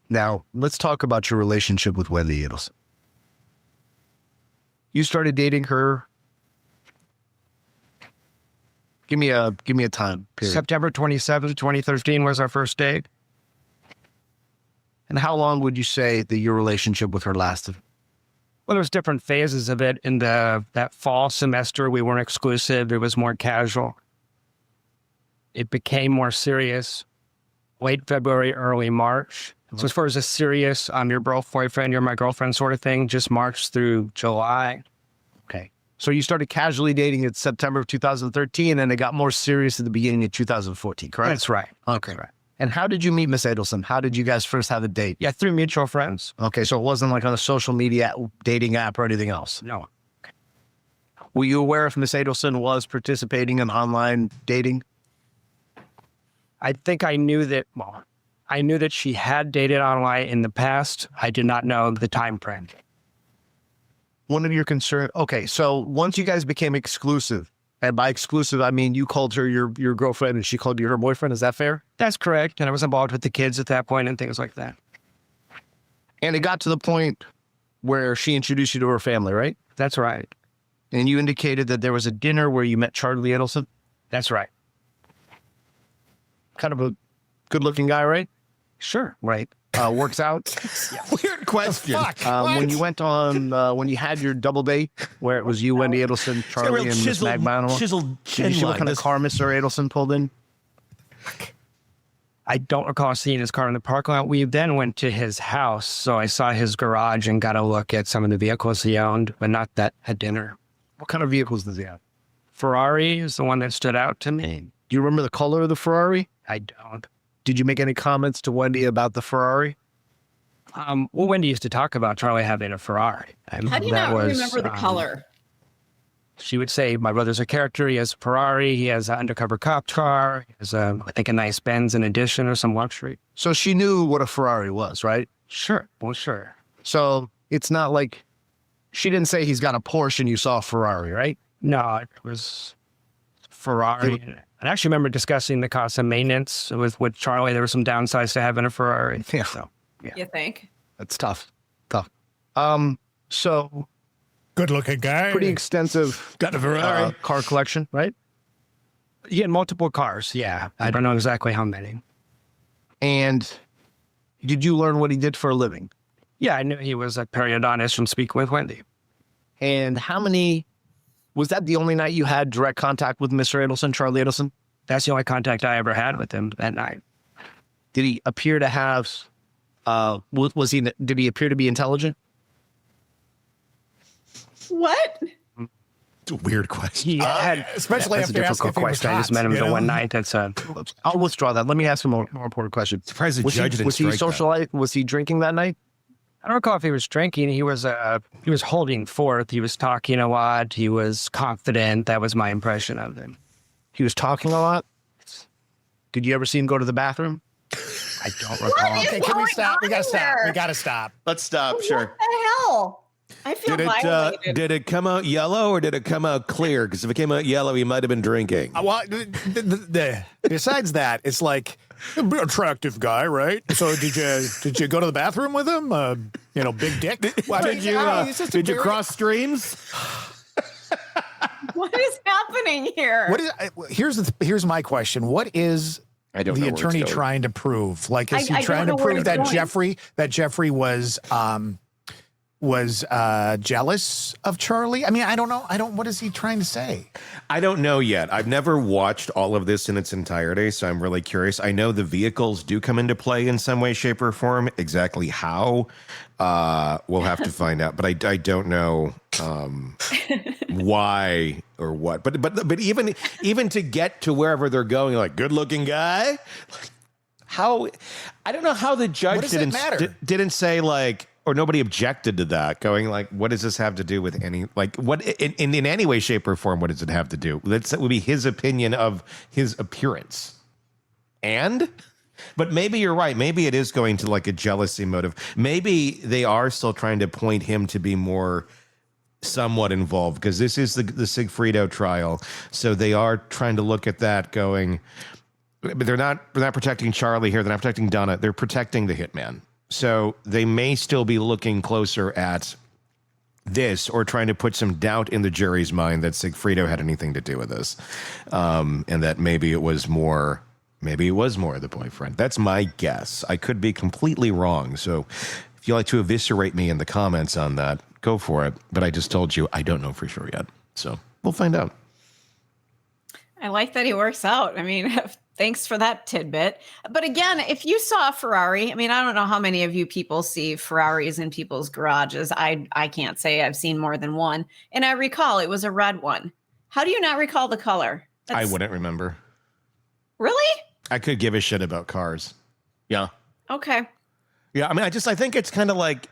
Now, let's talk about your relationship with Wendi Adelson. You started dating her. Give me a time period. September 27th, 2013 was our first date. And how long would you say that your relationship with her lasted? Well, there was different phases of it. In that fall semester, we weren't exclusive. It was more casual. It became more serious late February, early March. So as far as a serious, I'm your boyfriend, you're my girlfriend sort of thing, just March through July. Okay. So you started casually dating in September of 2013, and it got more serious at the beginning of 2014, correct? That's right. Okay. That's right. And how did you meet Miss Adelson? How did you guys first have a date? Yeah, through mutual friends. Okay, so it wasn't like on a social media dating app or anything else? No. Were you aware if Miss Adelson was participating in online dating? I think I knew that, I knew that she had dated online in the past. I did not know the time frame. One of your concerns, okay, so once you guys became exclusive, and by exclusive, I mean you called her your girlfriend and she called you her boyfriend, is that fair? That's correct. And I was involved with the kids at that point and things like that. And it got to the point where she introduced you to her family, right? That's right. And you indicated that there was a dinner where you met Charlie Adelson? That's right. Kind of a good-looking guy, right? Sure. Right. Works out. Weird question. When you went on, when you had your double date, where it was you, Wendi Adelson, Charlie, and Miss Magbanua, chiseled did you see what kind of car Mr. Adelson pulled in? I don't recall seeing his car in the parking lot. We then went to his house, so I saw his garage and got a look at some of the vehicles he owned, but not that at dinner. What kind of vehicles does he have? Ferrari is the one that stood out to me. Do you remember the color of the Ferrari? I don't. Did you make any comments to Wendi about the Ferrari? Well, Wendy used to talk about Charlie having a Ferrari. How do you not remember the color? She would say, my brother's a character. He has a Ferrari. He has an undercover cop car. He has, I think, a nice Benz in addition or some luxury. So she knew what a Ferrari was, right? Sure. Well, sure. So it's not like she didn't say he's got a Porsche and you saw a Ferrari, right? No, it was Ferrari. I actually remember discussing the cost of maintenance with Charlie. There were some downsides to having a Ferrari. Yeah. So, yeah. You think? That's tough. So Good looking guy. pretty extensive Got a Ferrari. car collection, right? He had multiple cars. Yeah. I don't know exactly how many. And did you learn what he did for a living? Yeah, I knew he was a periodontist from Speaking with Wendy. And was that the only night you had direct contact with Mr. Adelson, Charlie Adelson? That's the only contact I ever had with him that night. Did he appear to have, did he appear to be intelligent? What? It's a weird question. He had, Especially that's a after asking difficult if he was question. I just hot, met him you the know? one night. That's I'll withdraw that. Let me ask him a more important question. Surprised the Was judge didn't he strike that. socializing? Was he drinking that night? I don't recall if he was drinking. He was holding forth. He was talking a lot. He was confident. That was my impression of him. He was talking a lot? Did you ever see him go to the bathroom? I don't recall. is Okay, can we going stop? We on gotta stop. here? We gotta stop. Let's stop. Sure. What the hell? I feel violated. Did it come out yellow or did it come out clear? Because if it came out yellow, he might have been drinking. Well, besides that, it's like attractive guy, right? So did you go to the bathroom with him? Big dick. Well, I mean, Did you cross streams? What is happening here? Here's my question. What is I don't know the where it's attorney going. trying to prove? Like, is I he trying to don't know where prove it's going. that Jeffrey was jealous of Charlie? I mean, I don't know. What is he trying to say? I don't know yet. I've never watched all of this in its entirety, so I'm really curious. I know the vehicles do come into play in some way, shape, or form. Exactly how, we'll have to find out. But I don't know why or what. But even to get to wherever they're going, like good-looking guy, how? I don't know how the judge What does it matter? didn't say like, nobody objected to that, going like, what does this have to do with any, like, what in any way, shape, or form, what does it have to do? That would be his opinion of his appearance. But maybe you're right. Maybe it is going to like a jealousy motive. Maybe they are still trying to point him to be more somewhat involved, because this is the Sigfrido trial. So they are trying to look at that going, but they're not protecting Charlie here. They're not protecting Donna. They're protecting the hitman. So they may still be looking closer at this, or trying to put some doubt in the jury's mind that Sigfrido had anything to do with this. And that maybe it was more the boyfriend. That's my guess. I could be completely wrong. So if you like to eviscerate me in the comments on that, go for it. But I just told you I don't know for sure yet. So we'll find out. I like that he works out. I mean, thanks for that tidbit. But again, if you saw a Ferrari, I mean, I don't know how many of you people see Ferraris in people's garages. I can't say I've seen more than one. And I recall it was a red one. How do you not recall the color? I wouldn't remember. Really? I could give a shit about cars. Yeah. Okay. Yeah. I mean, I think it's kind of like,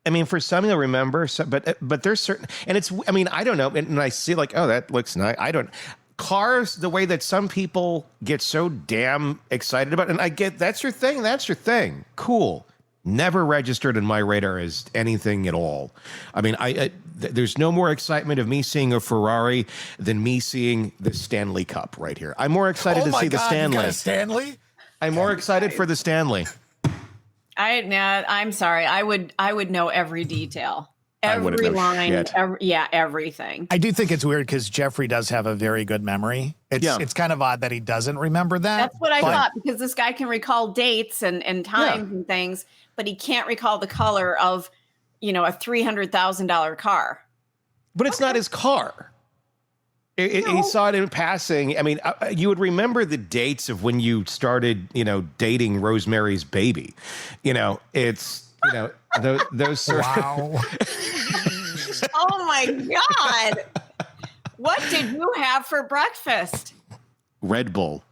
I mean, for some you'll remember, but there's certain, and it's, I mean, I don't know. And I see like, oh, that looks nice. Cars, the way that some people get so damn excited about, and I get, that's your thing. Cool. Never registered in my radar as anything at all. I mean, there's no more excitement of me seeing a Ferrari than me seeing the Stanley Cup right here. I'm more excited to see the Stanley. You got a Stanley? I'm more excited for the Stanley. I'm sorry. I would know every detail. Every line, everything. I do think it's weird because Jeffrey does have a very good memory. It's kind of odd that he doesn't remember that. That's what I thought, because this guy can recall dates and times and things, but he can't recall the color of, a $300,000 car. But it's not his ar. He saw it in passing. I mean, you would remember the dates of when you started, dating Rosemary's Baby. It's, those sort wow. Oh my God. What did you have for breakfast? Red Bull.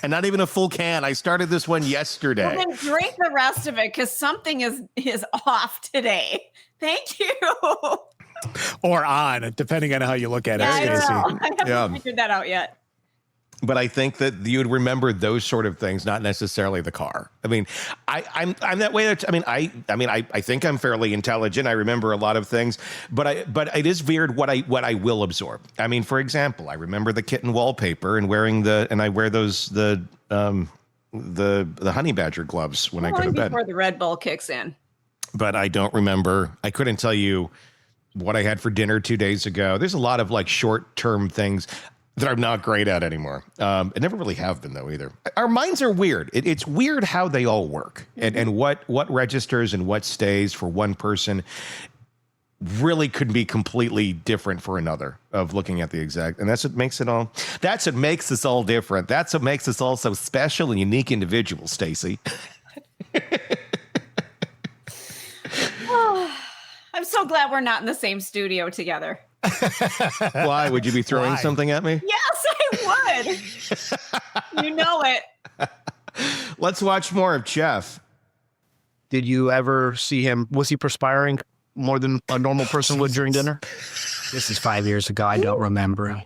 And not even a full can. I started this one yesterday. Well, then drink the rest of it, because something is off today. Thank you. Or on, depending on how you look at it. I haven't figured that out yet. But I think that you'd remember those sort of things, not necessarily the car. I mean, I'm that way. I think I'm fairly intelligent. I remember a lot of things, but it is weird what I will absorb. I mean, for example, I remember the kitten wallpaper and I wear those the honey badger gloves when I go to bed before the Red Bull kicks in. But I don't remember. I couldn't tell you what I had for dinner 2 days ago. There's a lot of like short-term things that I'm not great at anymore. I never really have been, though, either. Our minds are weird. It's weird how they all work, and what registers and what stays for one person really could be completely different for another, of looking at the exact. And that's what makes it all. That's what makes us all different. That's what makes us all so special and unique individuals, Stacey. I'm so glad we're not in the same studio together. Why? Would you be throwing something at me? Yes, I would. You know it. Let's watch more of Jeff. Did you ever see him? Was he perspiring more than a normal person would during dinner? This is 5 years ago. I don't remember.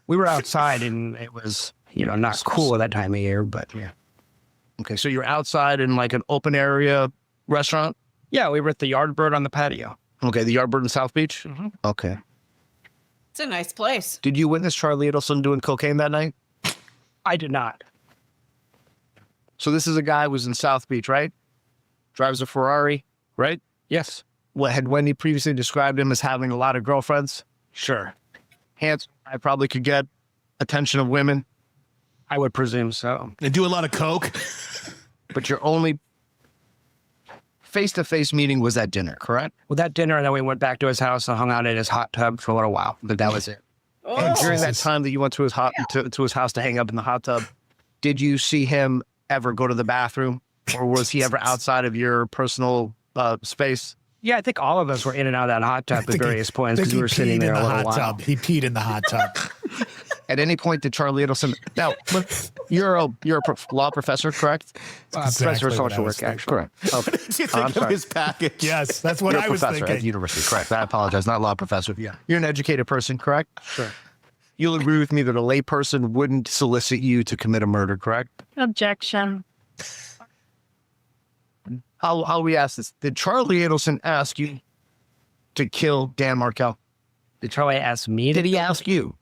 We were outside and it was, not cool at that time of year, but yeah. Okay, so you're outside in like an open area restaurant? Yeah, we were at the Yardbird on the patio. Okay, the Yardbird in South Beach? Mm-hmm. Okay. It's a nice place. Did you witness Charlie Adelson doing cocaine that night? I did not. So this is a guy who was in South Beach, right? Drives a Ferrari, right? Yes. What, had Wendy previously described him as having a lot of girlfriends? Sure. Handsome. I probably could get attention of women. I would presume so. And do a lot of coke. But your only face-to-face meeting was at dinner, correct? Well, that dinner, and then we went back to his house and hung out in his hot tub for a little while. But that was it. And during that time that you went to his to his house to hang up in the hot tub, did you see him ever go to the bathroom, or was he ever outside of your personal space? Yeah, I think all of us were in and out of that hot tub at various points because we were sitting there a little while. He peed in the hot tub. At any point did Charlie Adelson... Now, you're a law professor, correct? Professor of social work, actually. Correct. Okay. Did you think of his package? Yes, that's what You're I a was professor thinking. at university, correct. I apologize, not law professor. Yeah. You're an educated person, correct? Sure. You'll agree with me that a layperson wouldn't solicit you to commit a murder, correct? Objection. How we ask this? Did Charlie Adelson ask you to kill Dan Markel? Did Charlie ask me? Did he ask you?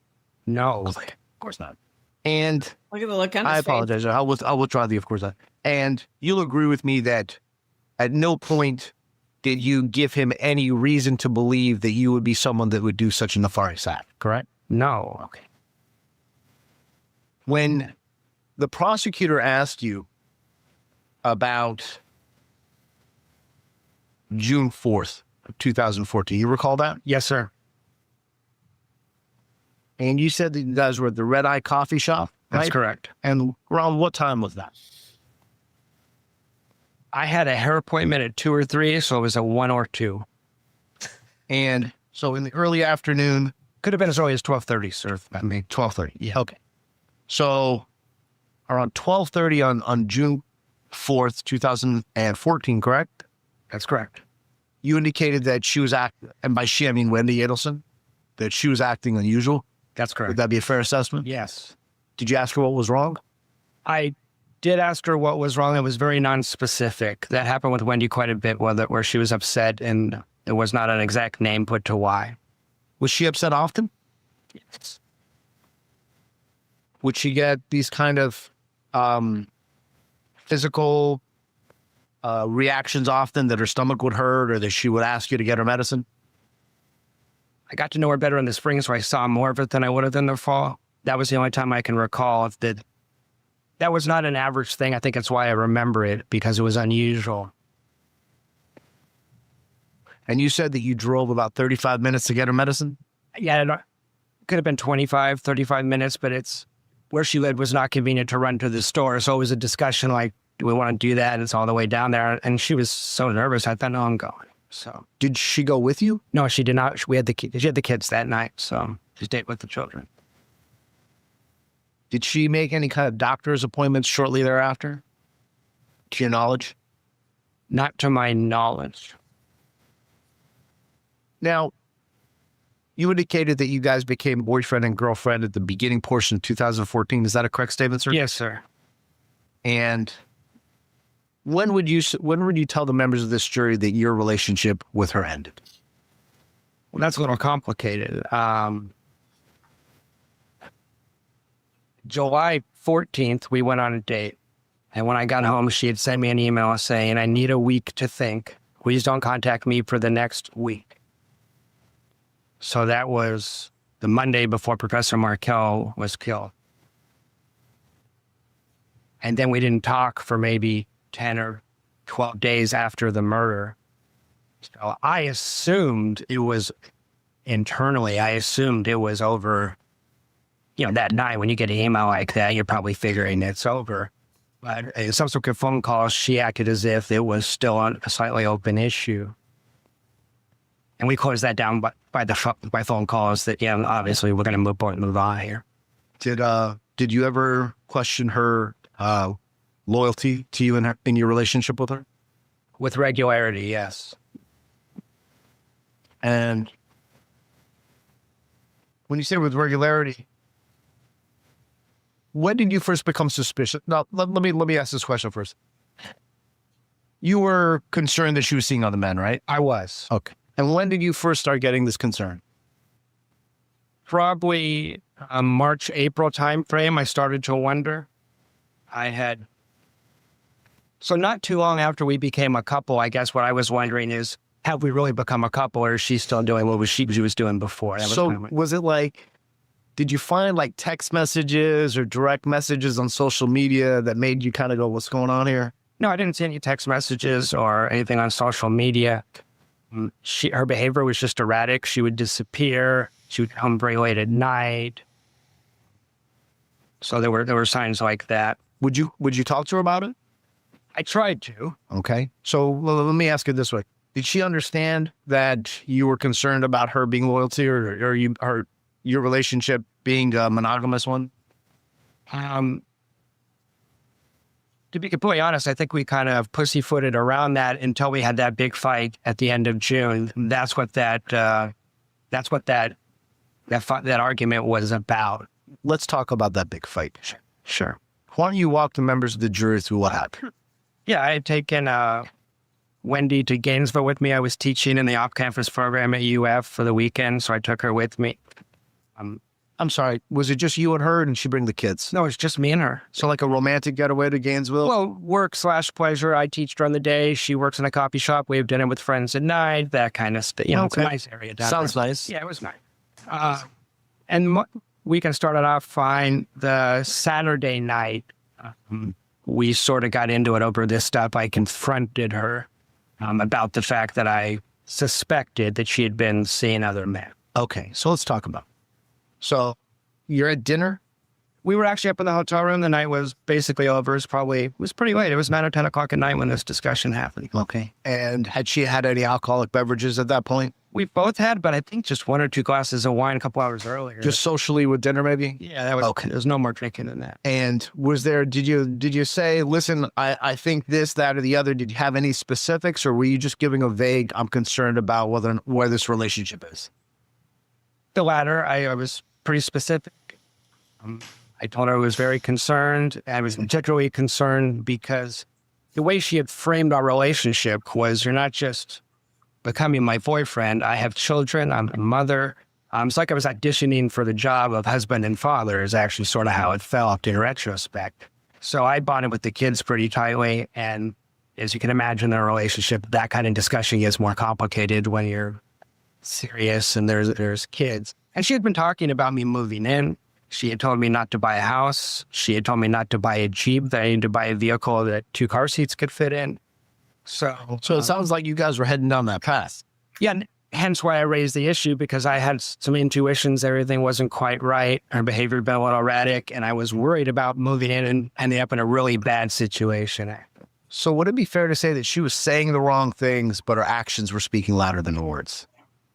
No. Of course not. And Look at the look on his I face. apologize. I'll withdraw the of course not. And you'll agree with me that at no point did you give him any reason to believe that you would be someone that would do such a nefarious act, correct? No. Okay. When the prosecutor asked you about June 4th of 2014, you recall that? Yes, sir. And you said that you guys were at the Red Eye Coffee Shop, right? That's correct. And around what time was that? I had a hair appointment at 2 or 3, so it was a 1 or 2. And so in the early afternoon, Could have been as early as 12:30, sir. I mean, 12:30. Yeah. Okay. So around 12:30 on June 4th, 2014, correct? That's correct. You indicated that she was acting, and by she, I mean Wendi Adelson, that she was acting unusual. That's correct. Would that be a fair assessment? Yes. Did you ask her what was wrong? I did ask her what was wrong. It was very non-specific. That happened with Wendy quite a bit, where she was upset and there was not an exact name put to why. Was she upset often? Yes. Would she get these kind of physical reactions often, that her stomach would hurt or that she would ask you to get her medicine? I got to know her better in the spring, so I saw more of it than I would have in the fall. That was the only time I can recall that was not an average thing. I think that's why I remember it, because it was unusual. And you said that you drove about 35 minutes to get her medicine? Yeah, it could have been 25, 35 minutes, but it's where she lived was not convenient to run to the store. So it was a discussion like, do we want to do that? And it's all the way down there. And she was so nervous. I thought, no, I'm going. So Did she go with you? no, she did not. She had the kids that night. So she stayed with the children. Did she make any kind of doctor's appointments shortly thereafter? To your knowledge? Not to my knowledge. Now, you indicated that you guys became boyfriend and girlfriend at the beginning portion of 2014. Is that a correct statement, sir? Yes, sir. And when would you tell the members of this jury that your relationship with her ended? Well, that's a little complicated. July 14th, we went on a date. And when I got home, she had sent me an email saying, I need a week to think. Please don't contact me for the next week. So that was the Monday before Professor Markel was killed. And then we didn't talk for maybe 10 or 12 days after the murder. So I assumed it was internally, I assumed it was over. You know, that night when you get an email like that, you're probably figuring it's over. But in subsequent phone calls, she acted as if it was still a slightly open issue. And we closed that down by phone calls that, yeah, obviously we're going to move on here. Did you ever question her loyalty to you in your relationship with her? With regularity, yes. And when you say with regularity, when did you first become suspicious? Now, let me ask this question first. You were concerned that she was seeing other men, right? I was. Okay. And when did you first start getting this concern? Probably a March, April timeframe, I started to wonder. So not too long after we became a couple, I guess what I was wondering is, have we really become a couple, or is she still doing what she was doing before? Was it like, did you find like text messages or direct messages on social media that made you kind of go, what's going on here? No, I didn't see any text messages or anything on social media. Her behavior was just erratic. She would disappear. She would come very late at night. So there were signs like that. Would you talk to her about it? I tried to. Okay. So let me ask it this way. Did she understand that you were concerned about her being loyal to you, or your relationship being a monogamous one? To be completely honest, I think we kind of pussyfooted around that until we had that big fight at the end of June. That's what that argument was about. Let's talk about that big fight. Sure. Why don't you walk the members of the jury through what happened? Yeah, I had taken Wendy to Gainesville with me. I was teaching in the off-campus program at UF for the weekend, so I took her with me. I'm sorry, was it just you and her, and she bring the kids? No, it's just me and her. So like a romantic getaway to Gainesville? Well, work/pleasure. I teach during the day. She works in a coffee shop. We have dinner with friends at night, that kind of stuff. You know, It's a nice area down Sounds there. nice. Yeah, it was nice. And weekend started off fine. The Saturday night, we sort of got into it over this stuff. I confronted her about the fact that I suspected that she had been seeing other men. Okay, so let's talk about it. So you're at dinner? We were actually up in the hotel room. The night was basically over. It was pretty late. It was 9 or 10 o'clock at night when this discussion happened. Okay. And had she had any alcoholic beverages at that point? We both had, but I think just 1 or 2 glasses of wine a couple hours earlier. Just socially with dinner, maybe? Yeah, that was okay. There was no more drinking than that. And did you say, listen, I think this, that, or the other? Did you have any specifics, or were you just giving a vague, I'm concerned about where this relationship is? The latter. I was pretty specific. I told her I was very concerned. I was particularly concerned because the way she had framed our relationship was, you're not just becoming my boyfriend. I have children. I'm a mother. It's like I was auditioning for the job of husband and father is actually sort of how it felt in retrospect. So I bonded with the kids pretty tightly. And as you can imagine, in a relationship, that kind of discussion gets more complicated when you're serious and there's kids. And she had been talking about me moving in. She had told me not to buy a house. She had told me not to buy a Jeep, that I needed to buy a vehicle that 2 car seats could fit in. So it sounds like you guys were heading down that path. Yeah, hence why I raised the issue, because I had some intuitions. Everything wasn't quite right. Her behavior had been a little erratic, and I was worried about moving in and ending up in a really bad situation. So would it be fair to say that she was saying the wrong things, but her actions were speaking louder than her words?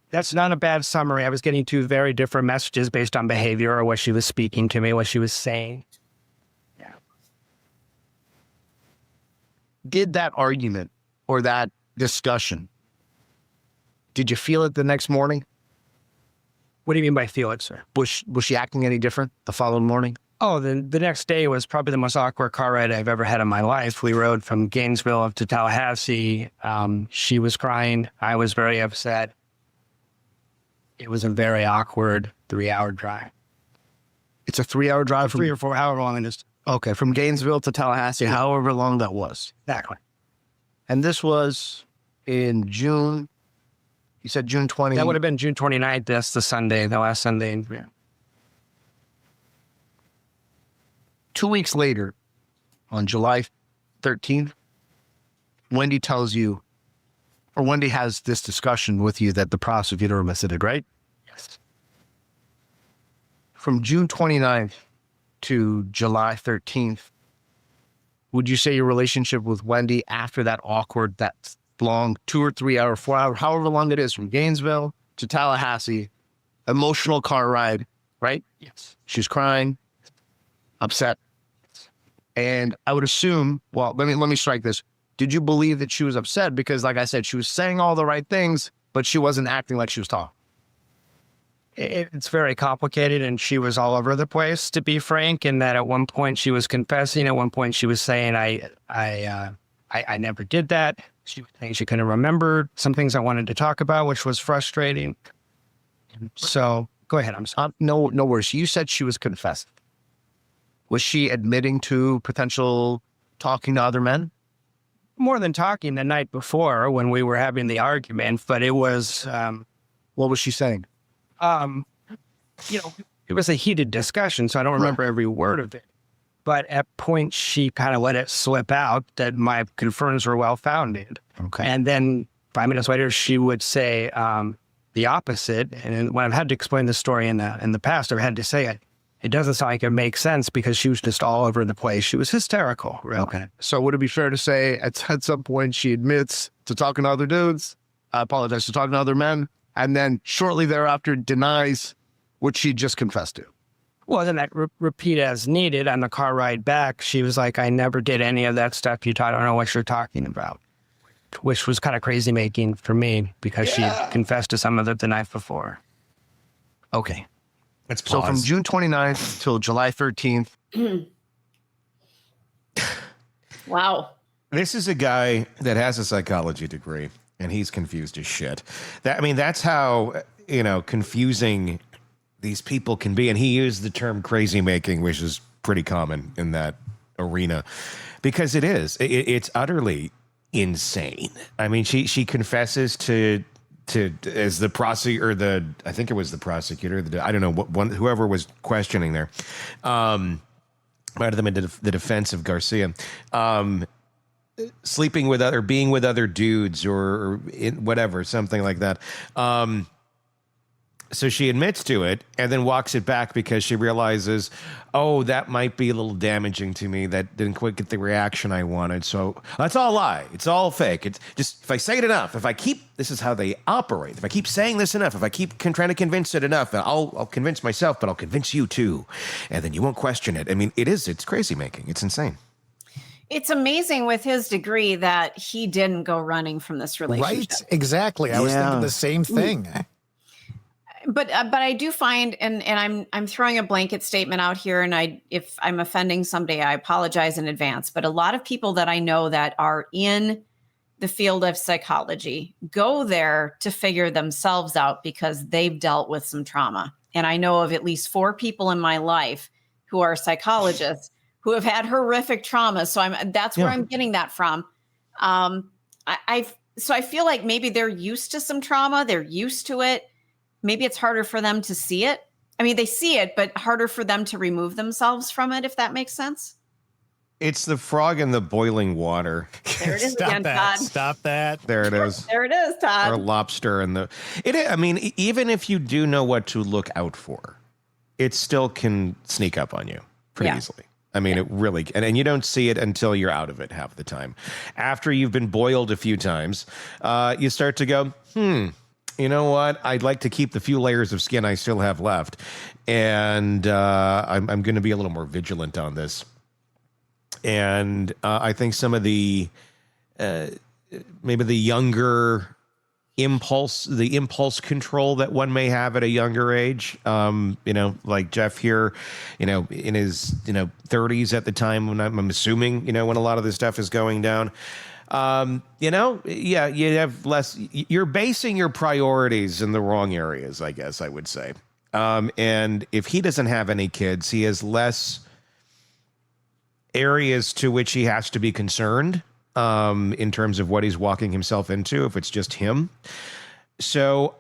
That's not a bad summary. I was getting 2 very different messages based on behavior or what she was speaking to me, what she was saying. Yeah. Did that argument or that discussion, did you feel it the next morning? What do you mean by feel it, sir? Was she acting any different the following morning? Oh, the next day was probably the most awkward car ride I've ever had in my life. We rode from Gainesville up to Tallahassee. She was crying. I was very upset. It was a very awkward 3-hour drive. It's a 3-hour drive? 3 or 4, however long it is. Okay, from Gainesville to Tallahassee, however long that was. Exactly. And this was in June. You said June 20. That would have been June 29th. That's the Sunday, the last Sunday. Yeah. 2 weeks later, on July 13th, Wendy tells you, or Wendy has this discussion with you that the prosecutor elicited, right? Yes. From June 29th to July 13th, would you say your relationship with Wendy after that awkward, that long 2 or 3 hour, 4 hour, however long it is, from Gainesville to Tallahassee, emotional car ride, right? Yes. She's crying, upset. And I would assume, well, let me strike this. Did you believe that she was upset? Because like I said, she was saying all the right things, but she wasn't acting like she was talking. It's very complicated, and she was all over the place, to be frank, in that at one point she was confessing. At one point she was saying, I never did that. She was saying she couldn't remember some things I wanted to talk about, which was frustrating. So go ahead. I'm sorry. No worries. You said she was confessing. Was she admitting to potential talking to other men? More than talking the night before when we were having the argument, but it was... what was she saying? It was a heated discussion, so I don't remember every word of it. But at points, she kind of let it slip out that my concerns were well-founded. Okay. And then 5 minutes later, she would say the opposite. And when I've had to explain the story in the past, I've had to say it doesn't sound like it makes sense because she was just all over the place. She was hysterical. Really. Okay. So would it be fair to say at some point she admits to talking to other dudes, to talking to other men, and then shortly thereafter denies what she just confessed to? wasn't that repeat as needed. On the car ride back, she was like, I never did any of that stuff. I don't know what you're talking about, which was kind of crazy making for me because she confessed to some of it the night before. Okay. Let's pause. So from June 29th till July 13th. Wow. This is a guy that has a psychology degree, and he's confused as shit. That's how, confusing these people can be. And he used the term crazy making, which is pretty common in that arena, because it is. It's utterly insane. I mean, she confesses to as the prosecutor, I think it was the prosecutor, I don't know, whoever was questioning there, might have been the defense of Garcia, sleeping with being with other dudes or whatever, something like that. So she admits to it and then walks it back because she realizes, oh, that might be a little damaging to me. That didn't quite get the reaction I wanted. So that's all a lie. It's all fake. It's just, if I say it enough, this is how they operate. If I keep saying this enough, if I keep trying to convince it enough, I'll convince myself, but I'll convince you too. And then you won't question it. I mean, it's crazy making. It's insane. It's amazing with his degree that he didn't go running from this relationship. Right? Exactly. I was thinking the same thing. But I do find, and I'm throwing a blanket statement out here, and if I'm offending somebody, I apologize in advance. But a lot of people that I know that are in the field of psychology go there to figure themselves out because they've dealt with some trauma. And I know of at least 4 people in my life who are psychologists who have had horrific trauma. So that's where I'm getting that from. So I feel like maybe they're used to some trauma. They're used to it. Maybe it's harder for them to see it. I mean, they see it, but harder for them to remove themselves from it, if that makes sense. It's the frog in the boiling water. There it is again, Todd. Stop that. There it is. There it is, Todd. Or lobster in the... even if you do know what to look out for, it still can sneak up on you pretty easily. I mean, it really... And you don't see it until you're out of it half the time. After you've been boiled a few times, you start to go, you know what? I'd like to keep the few layers of skin I still have left. And I'm going to be a little more vigilant on this. And I think some of the, maybe the younger impulse control that one may have at a younger age, like Jeff here, in his, 30s at the time when I'm assuming, when a lot of this stuff is going down. You have less, you're basing your priorities in the wrong areas, I guess I would say. And if he doesn't have any kids, he has less areas to which he has to be concerned, in terms of what he's walking himself into, if it's just him. So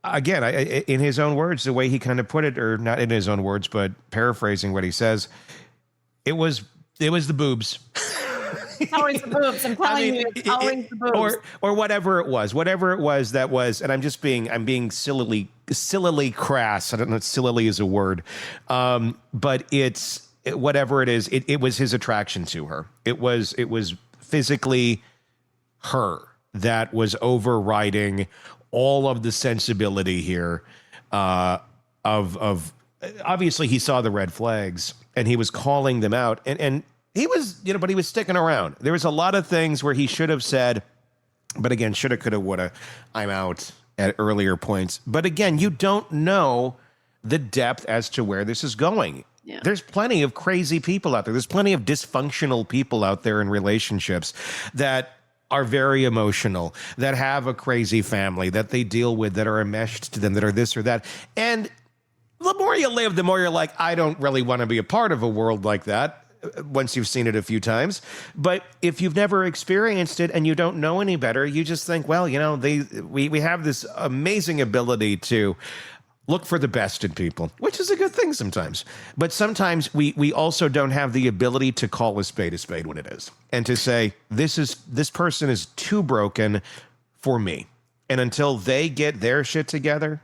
again, in his own words, the way he kind of put it, or not in his own words, but paraphrasing what he says, it was the boobs. It's always the boobs. I'm telling you, it's always the boobs. Or whatever it was, that was, and I'm being sillily crass. I don't know if sillily is a word. But whatever it is, it was his attraction to her. It was physically her that was overriding all of the sensibility here, of obviously he saw the red flags and he was calling them out, and he was, but he was sticking around. There was a lot of things where he should have said, but again, shoulda, coulda, woulda, I'm out at earlier points. But again, you don't know the depth as to where this is going. Yeah. There's plenty of crazy people out there. There's plenty of dysfunctional people out there in relationships that are very emotional, that have a crazy family that they deal with, that are enmeshed to them, that are this or that. And the more you live, the more you're like, I don't really want to be a part of a world like that, once you've seen it a few times. But if you've never experienced it and you don't know any better, you just think, well, we have this amazing ability to look for the best in people, which is a good thing sometimes. But sometimes we also don't have the ability to call a spade when it is, and to say, this person is too broken for me. And until they get their shit together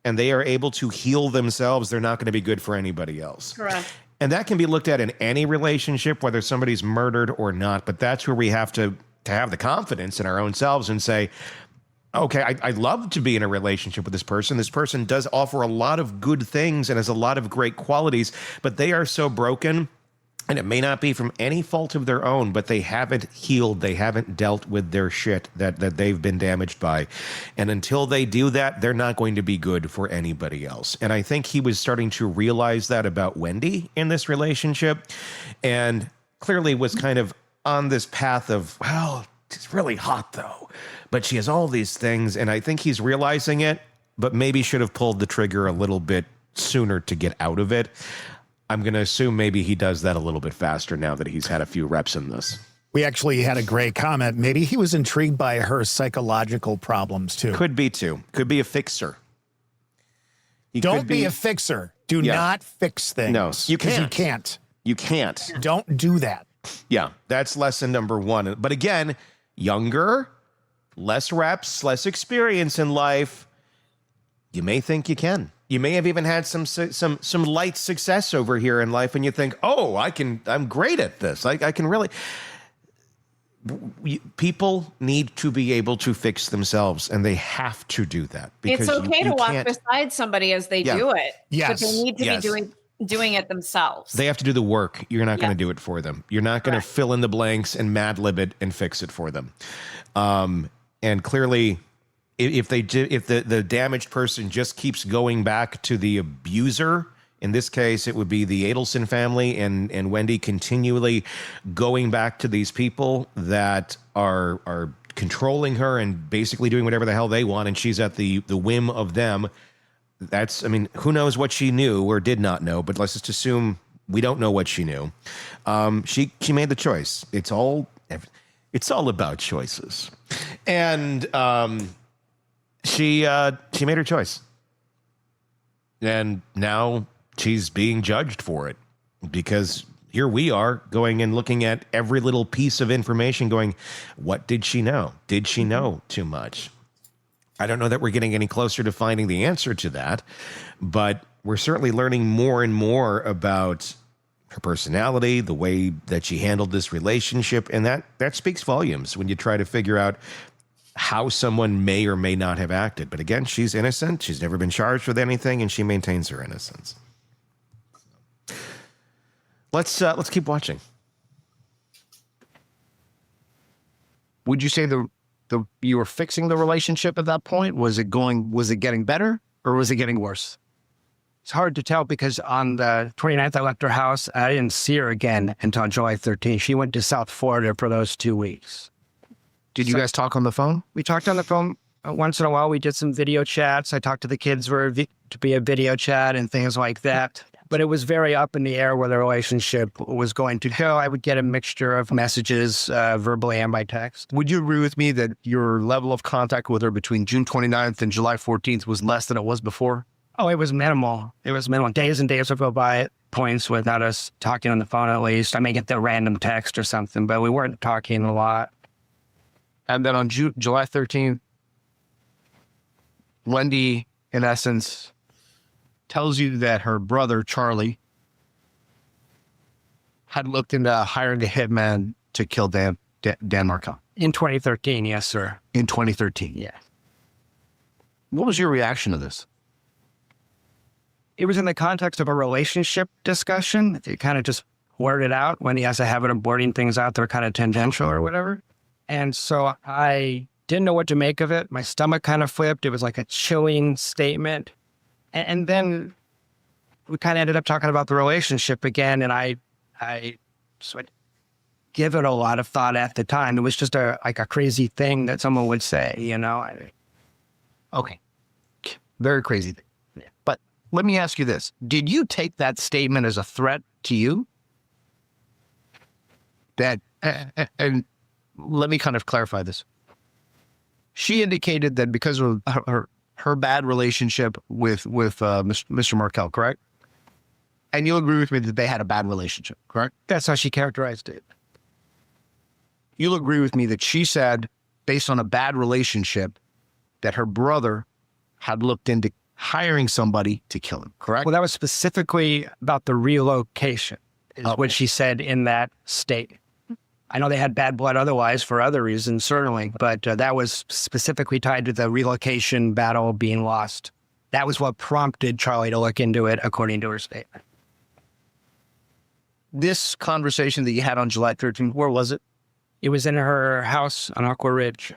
and they are able to heal themselves, they're not going to be good for anybody else. Correct. And that can be looked at in any relationship, whether somebody's murdered or not. But that's where we have to have the confidence in our own selves and say, okay, I'd love to be in a relationship with this person. This person does offer a lot of good things and has a lot of great qualities, but they are so broken. And it may not be from any fault of their own, but they haven't healed. They haven't dealt with their shit that they've been damaged by. And until they do that, they're not going to be good for anybody else. And I think he was starting to realize that about Wendy in this relationship, and clearly was kind of on this path of, well, she's really hot though, but she has all these things. And I think he's realizing it, but maybe should have pulled the trigger a little bit sooner to get out of it. I'm going to assume maybe he does that a little bit faster now that he's had a few reps in this. We actually had a great comment. Maybe he was intrigued by her psychological problems too. Could be too. Could be a fixer. Don't be a fixer. Do not fix things. No, you can't. You can't. You can't. Don't do that. Yeah, that's lesson number one. But again, younger, less reps, less experience in life. You may think you can. You may have even had some light success over here in life, and you think, "Oh, I'm great at this. I can really." People need to be able to fix themselves, and they have to do that. Because it's okay to walk beside somebody as they do it. Yes. But they need to be doing it themselves. They have to do the work. You're not going to do it for them. You're not going to fill in the blanks and Mad Lib it and fix it for them. And clearly, if the damaged person just keeps going back to the abuser, in this case, it would be the Adelson family and Wendy continually going back to these people that are controlling her and basically doing whatever the hell they want, and she's at the whim of them. Who knows what she knew or did not know, but let's just assume we don't know what she knew. She made the choice. It's all about choices. And she made her choice. And now she's being judged for it, because here we are going and looking at every little piece of information going, what did she know? Did she know too much? I don't know that we're getting any closer to finding the answer to that, but we're certainly learning more and more about her personality, the way that she handled this relationship, and that speaks volumes when you try to figure out how someone may or may not have acted. But again, she's innocent. She's never been charged with anything, and she maintains her innocence. Let's keep watching. Would you say you were fixing the relationship at that point? Was it getting better, or was it getting worse? It's hard to tell, because on the 29th, I left her house. I didn't see her again until July 13th. She went to South Florida for those 2 weeks. Did you guys talk on the phone? We talked on the phone once in a while. We did some video chats. I talked to the kids to be a video chat and things like that. But it was very up in the air where the relationship was going to go. I would get a mixture of messages, verbally and by text. Would you agree with me that your level of contact with her between June 29th and July 14th was less than it was before? Oh, it was minimal. It was minimal. Days and days would go by at points without us talking on the phone, at least. I may get the random text or something, but we weren't talking a lot. And then on July 13th, Wendy, in essence, tells you that her brother, Charlie, had looked into hiring a hitman to kill Dan Markel. In 2013, yes, sir. In 2013? Yeah. What was your reaction to this? It was in the context of a relationship discussion. It kind of just blurted out when he has a habit of blurting things out that are kind of tangential or whatever. And so I didn't know what to make of it. My stomach kind of flipped. It was like a chilling statement. And then we kind of ended up talking about the relationship again. And I sort of give it a lot of thought at the time. It was just a crazy thing that someone would say, you know? Okay. Very crazy thing. Yeah. But let me ask you this. Did you take that statement as a threat to you? And let me kind of clarify this. She indicated that because of her bad relationship with Mr. Markel, correct? And you'll agree with me that they had a bad relationship, correct? That's how she characterized it. You'll agree with me that she said, based on a bad relationship, that her brother had looked into hiring somebody to kill him, correct? Well, that was specifically about the relocation, is what she said in that statement. I know they had bad blood otherwise for other reasons, certainly, but that was specifically tied to the relocation battle being lost. That was what prompted Charlie to look into it, according to her statement. This conversation that you had on July 13th, where was it? It was in her house on Aqua Ridge.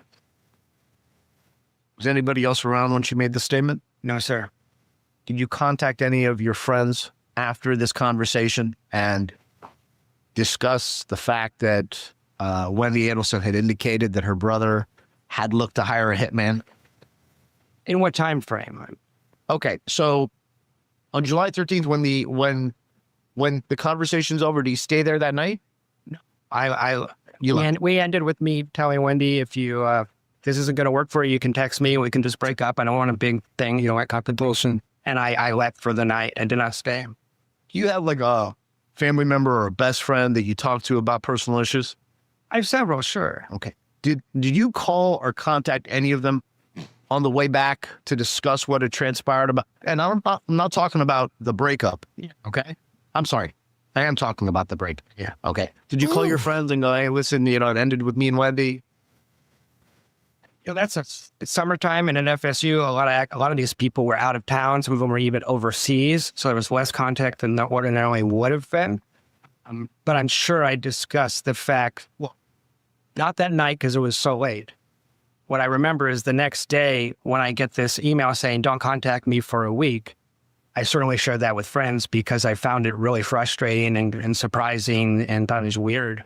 Was anybody else around when she made the statement? No, sir. Did you contact any of your friends after this conversation and discuss the fact that Wendi Adelson had indicated that her brother had looked to hire a hitman? In what time frame? Okay, so on July 13th, when the conversation's over, do you stay there that night? No. We ended with me telling Wendy, if you this isn't going to work for you, you can text me and we can just break up. I don't want a big thing, like confrontation. And I left for the night and did not stay. Do you have like a family member or a best friend that you talk to about personal issues? I have several, sure. Okay. Did you call or contact any of them on the way back to discuss what had transpired about? And I'm not talking about the breakup. Yeah. Okay. I'm sorry. I am talking about the breakup. Yeah. Okay. Did you call your friends and go, hey, listen, it ended with me and Wendy? It's summertime and at FSU, a lot of these people were out of town. Some of them were even overseas. So there was less contact than there ordinarily would have been. But I'm sure I discussed the fact, well, not that night because it was so late. What I remember is the next day when I get this email saying, don't contact me for a week, I certainly shared that with friends because I found it really frustrating and surprising and thought it was weird.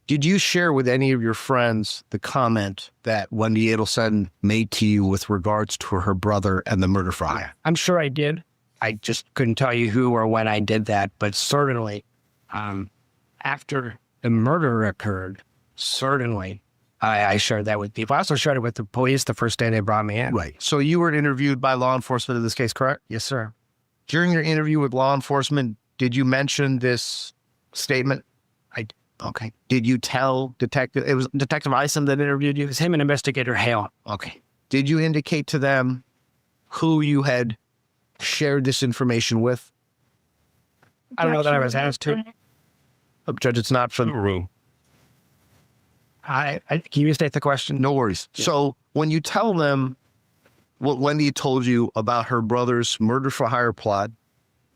Did you share with any of your friends the comment that Wendi Adelson made to you with regards to her brother and the murder for hire? I'm sure I did. I just couldn't tell you who or when I did that, but certainly after the murder occurred, certainly I shared that with people. I also shared it with the police the first day they brought me in. Right. So you were interviewed by law enforcement in this case, correct? Yes, sir. During your interview with law enforcement, did you mention this statement? Okay. Did you tell it was Detective Isom that interviewed you? It was him and Investigator Hale. Okay. Did you indicate to them who you had shared this information with? I don't know that I was asked to. Judge, it's not for the room. Can you restate the question? No worries. Yeah. So when you tell them what Wendy told you about her brother's murder for hire plot,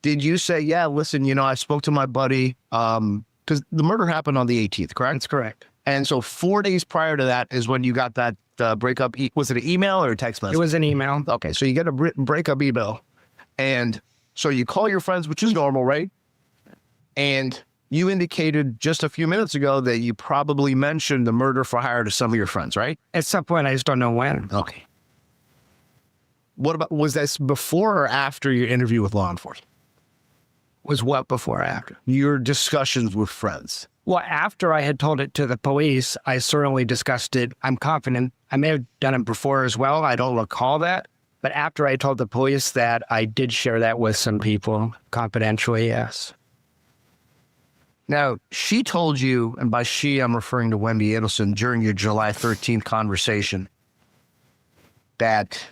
did you say, yeah, listen, I spoke to my buddy, because the murder happened on the 18th, correct? That's correct. And so 4 days prior to that is when you got that breakup. Was it an email or a text message? It was an email. Okay, so you get a breakup email. And so you call your friends, which is normal, right? And you indicated just a few minutes ago that you probably mentioned the murder for hire to some of your friends, right? At some point, I just don't know when. Okay. Was this before or after your interview with law enforcement? Was what before or after? Your discussions with friends. Well, after I had told it to the police, I certainly discussed it. I'm confident. I may have done it before as well. I don't recall that. But after I told the police that, I did share that with some people confidentially, yes. Now, she told you, and by she, I'm referring to Wendi Adelson, during your July 13th conversation, that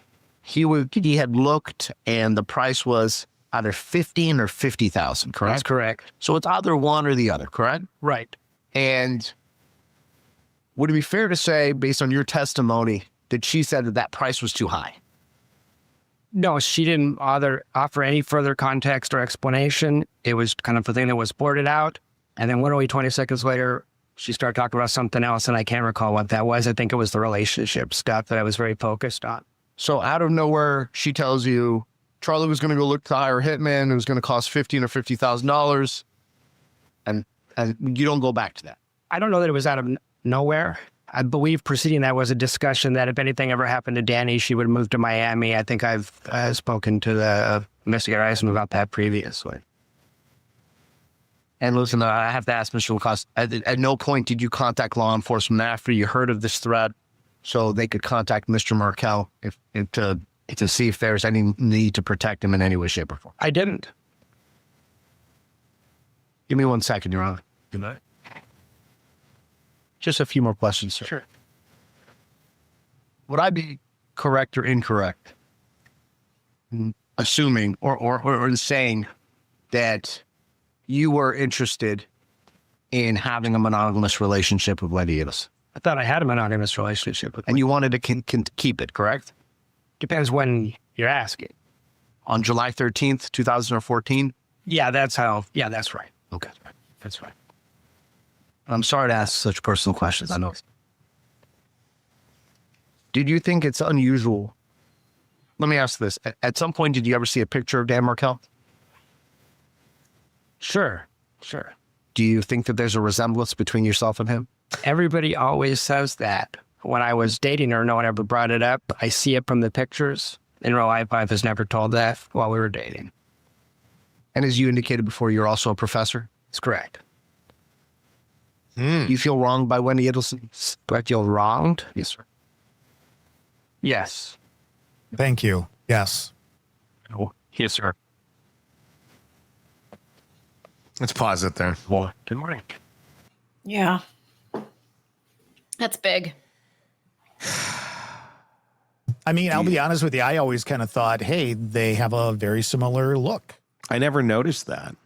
he had looked and the price was either 15 or 50,000, correct? That's correct. So it's either one or the other, correct? Right. And would it be fair to say, based on your testimony, that she said that price was too high? No, she didn't offer any further context or explanation. It was kind of a thing that was blurted out. And then literally 20 seconds later, she started talking about something else, and I can't recall what that was. I think it was the relationship stuff that I was very focused on. So out of nowhere, she tells you Charlie was going to go look to hire a hitman. It was going to cost $15,000 or $50,000, and you don't go back to that. I don't know that it was out of nowhere. I believe preceding that was a discussion that if anything ever happened to Danny, she would move to Miami. I think I've spoken to the investigator Isom about that previously. And listen, I have to ask Mr. Lacasse, at no point did you contact law enforcement after you heard of this threat so they could contact Mr. Markel to see if there's any need to protect him in any way, shape, or form? I didn't. Give me 1 second, Your Honor. Good night. Just a few more questions, sir. Sure. Would I be correct or incorrect in assuming or in saying that you were interested in having a monogamous relationship with Wendi Adelson? I thought I had a monogamous relationship with And you wanted to keep it, correct? Depends when you're asking. On July 13th, 2014? Yeah, that's right. Okay. That's right. I'm sorry to ask such personal questions. I know. Did you think it's unusual? Let me ask this. At some point, did you ever see a picture of Dan Markel? Sure. Do you think that there's a resemblance between yourself and him? Everybody always says that. When I was dating her, no one ever brought it up. I see it from the pictures. In real life, I was never told that while we were dating. And as you indicated before, you're also a professor? That's correct. Do you feel wronged by Wendi Adelson? Do I feel wronged? Yes, sir. Yes. Thank you. Yes. Oh, yes, sir. Let's pause it there. Well, good morning. Yeah. That's big. I mean, I'll be honest with you. I always kind of thought, hey, they have a very similar look. I never noticed that.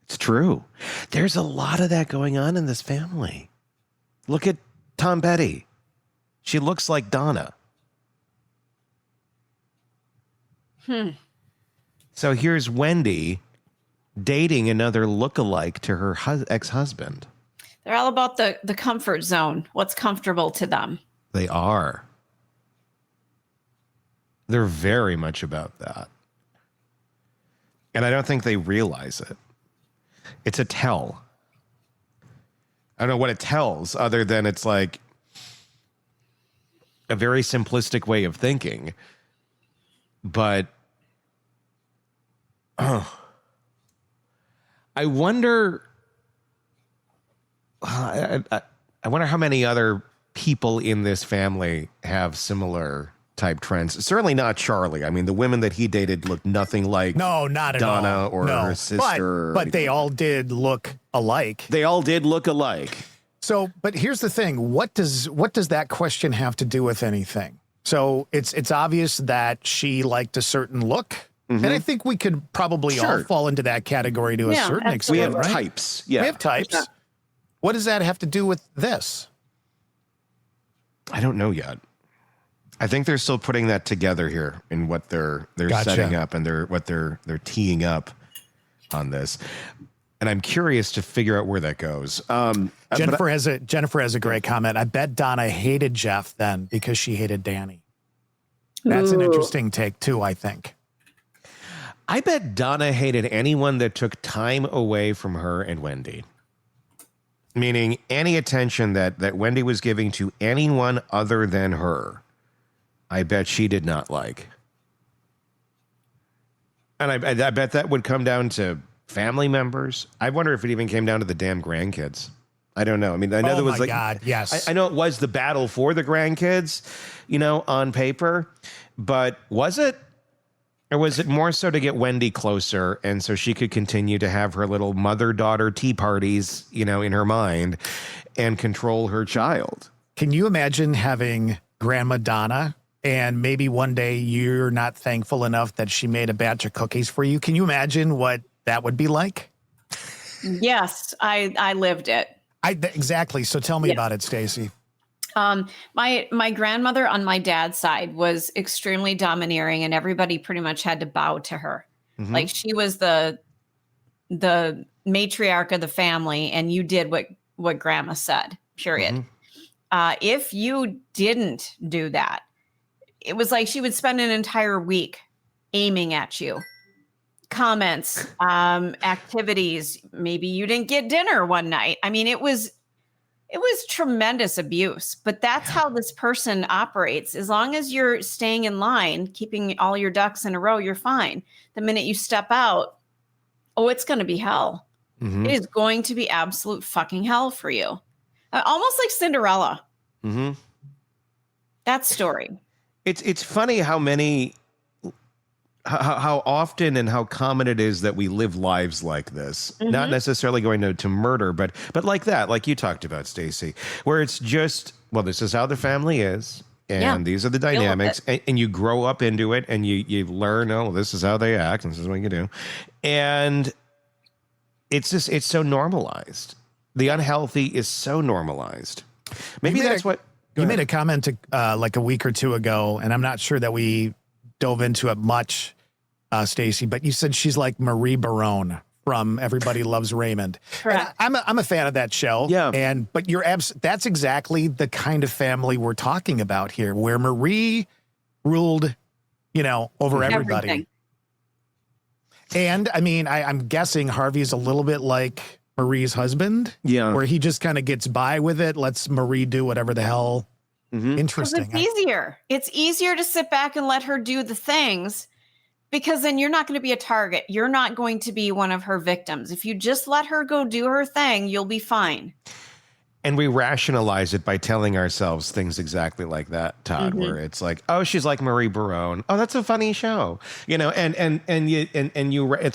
It's true. There's a lot of that going on in this family. Look at Tom Petty. She looks like Donna. So here's Wendy dating another lookalike to her ex-husband. They're all about the comfort zone, what's comfortable to them. They are. They're very much about that. And I don't think they realize it. It's a tell. I don't know what it tells other than it's like a very simplistic way of thinking. But I wonder I wonder how many other people in this family have similar type trends. Certainly not Charlie. I mean, the women that he dated looked nothing like No, not at Donna all. or her sister. But they all did look alike. They all did look alike. So, but here's the thing. What does that question have to do with anything? So it's obvious that she liked a certain look. And I think we could probably all fall into that category to a certain extent. We have right? types. Yeah. We have types. Yeah. What does that have to do with this? I don't know yet. I think they're still putting that together here in what they're Gotcha. setting up and they're teeing up on this. And I'm curious to figure out where that goes. Jennifer has a great comment. I bet Donna hated Jeff then because she hated Danny. That's an interesting take too, I think. I bet Donna hated anyone that took time away from her and Wendy. Meaning any attention that Wendy was giving to anyone other than her, I bet she did not like. And I bet that would come down to family members. I wonder if it even came down to the damn grandkids. I don't know. I mean, I know there was like, God, yes. I know it was the battle for the grandkids, on paper, but was it? Or was it more so to get Wendy closer and so she could continue to have her little mother-daughter tea parties, in her mind and control her child? Can you imagine having Grandma Donna and maybe one day you're not thankful enough that she made a batch of cookies for you? Can you imagine what that would be like? Yes, I lived it. Exactly. So tell me about it, Stacy. My grandmother on my dad's side was extremely domineering and everybody pretty much had to bow to her. Mm-hmm. Like she was the matriarch of the family and you did what grandma said, period. Mm-hmm. If you didn't do that, it was like she would spend an entire week aiming at you. Comments, activities, maybe you didn't get dinner one night. I mean, it was tremendous abuse, but that's how this person operates. As long as you're staying in line, keeping all your ducks in a row, you're fine. The minute you step out, it's going to be hell. Mm-hmm. It is going to be absolute fucking hell for you. Almost like Cinderella. Mm-hmm. That story. It's funny how often and how common it is that we live lives like this, mm-hmm. not necessarily going to murder, but like that, like you talked about, Stacy, where it's just, this is how the family is. And these are the dynamics and you grow up into it and you learn, this is how they act. And this is what you do. And it's so normalized. The unhealthy is so normalized. Maybe that's what you made a comment like a week or two ago, and I'm not sure that we dove into it much, Stacey, but you said she's like Marie Barone from Everybody Loves Raymond. Correct. I'm a fan of that show. Yeah. But that's exactly the kind of family we're talking about here, where Marie ruled, over everybody. Everything. And I mean, I'm guessing Harvey's a little bit like Marie's husband. Yeah. Where he just kind of gets by with it, lets Marie do whatever the hell. Interesting. It's easier. It's easier to sit back and let her do the things, because then you're not going to be a target. You're not going to be one of her victims. If you just let her go do her thing, you'll be fine. And we rationalize it by telling ourselves things exactly like that, Todd, where it's like, oh, she's like Marie Barone. Oh, that's a funny show. It's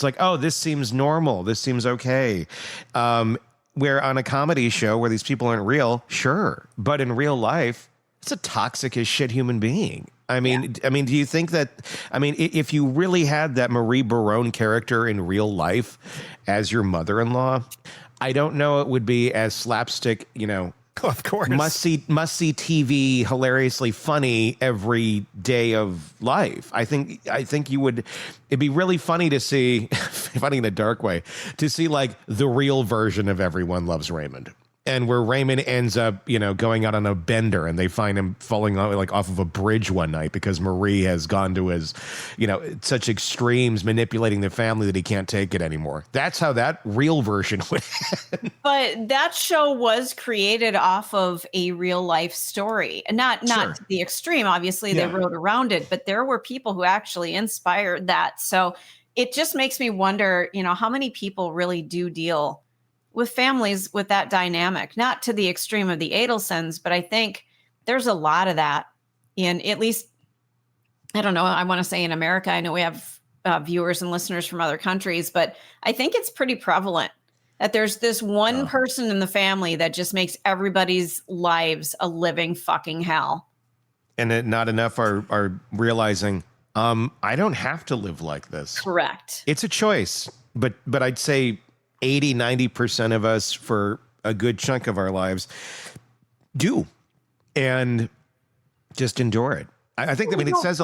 like, oh, this seems normal. This seems okay. Where on a comedy show where these people aren't real, sure. But in real life, it's a toxic as shit human being. I mean, do you think that, if you really had that Marie Barone character in real life as your mother-in-law, I don't know it would be as slapstick, of course, must see TV, hilariously funny every day of life. I think it'd be really funny to see, funny in a dark way, to see like the real version of Everyone Loves Raymond. And where Raymond ends up, going out on a bender, and they find him falling off of a bridge one night because Marie has gone to his, such extremes, manipulating the family that he can't take it anymore. That's how that real version would end. But that show was created off of a real life story, and not Sure. to the extreme. Obviously, they wrote around it, but there were people who actually inspired that. So it just makes me wonder, how many people really do deal with families with that dynamic, not to the extreme of the Adelsons, but I think there's a lot of that in, at least, I don't know, I want to say in America. I know we have viewers and listeners from other countries, but I think it's pretty prevalent that there's this one person in the family that just makes everybody's lives a living fucking hell. And that not enough are realizing, I don't have to live like this. Correct. It's a choice, but I'd say 80-90% of us for a good chunk of our lives do, and just endure it. I think it says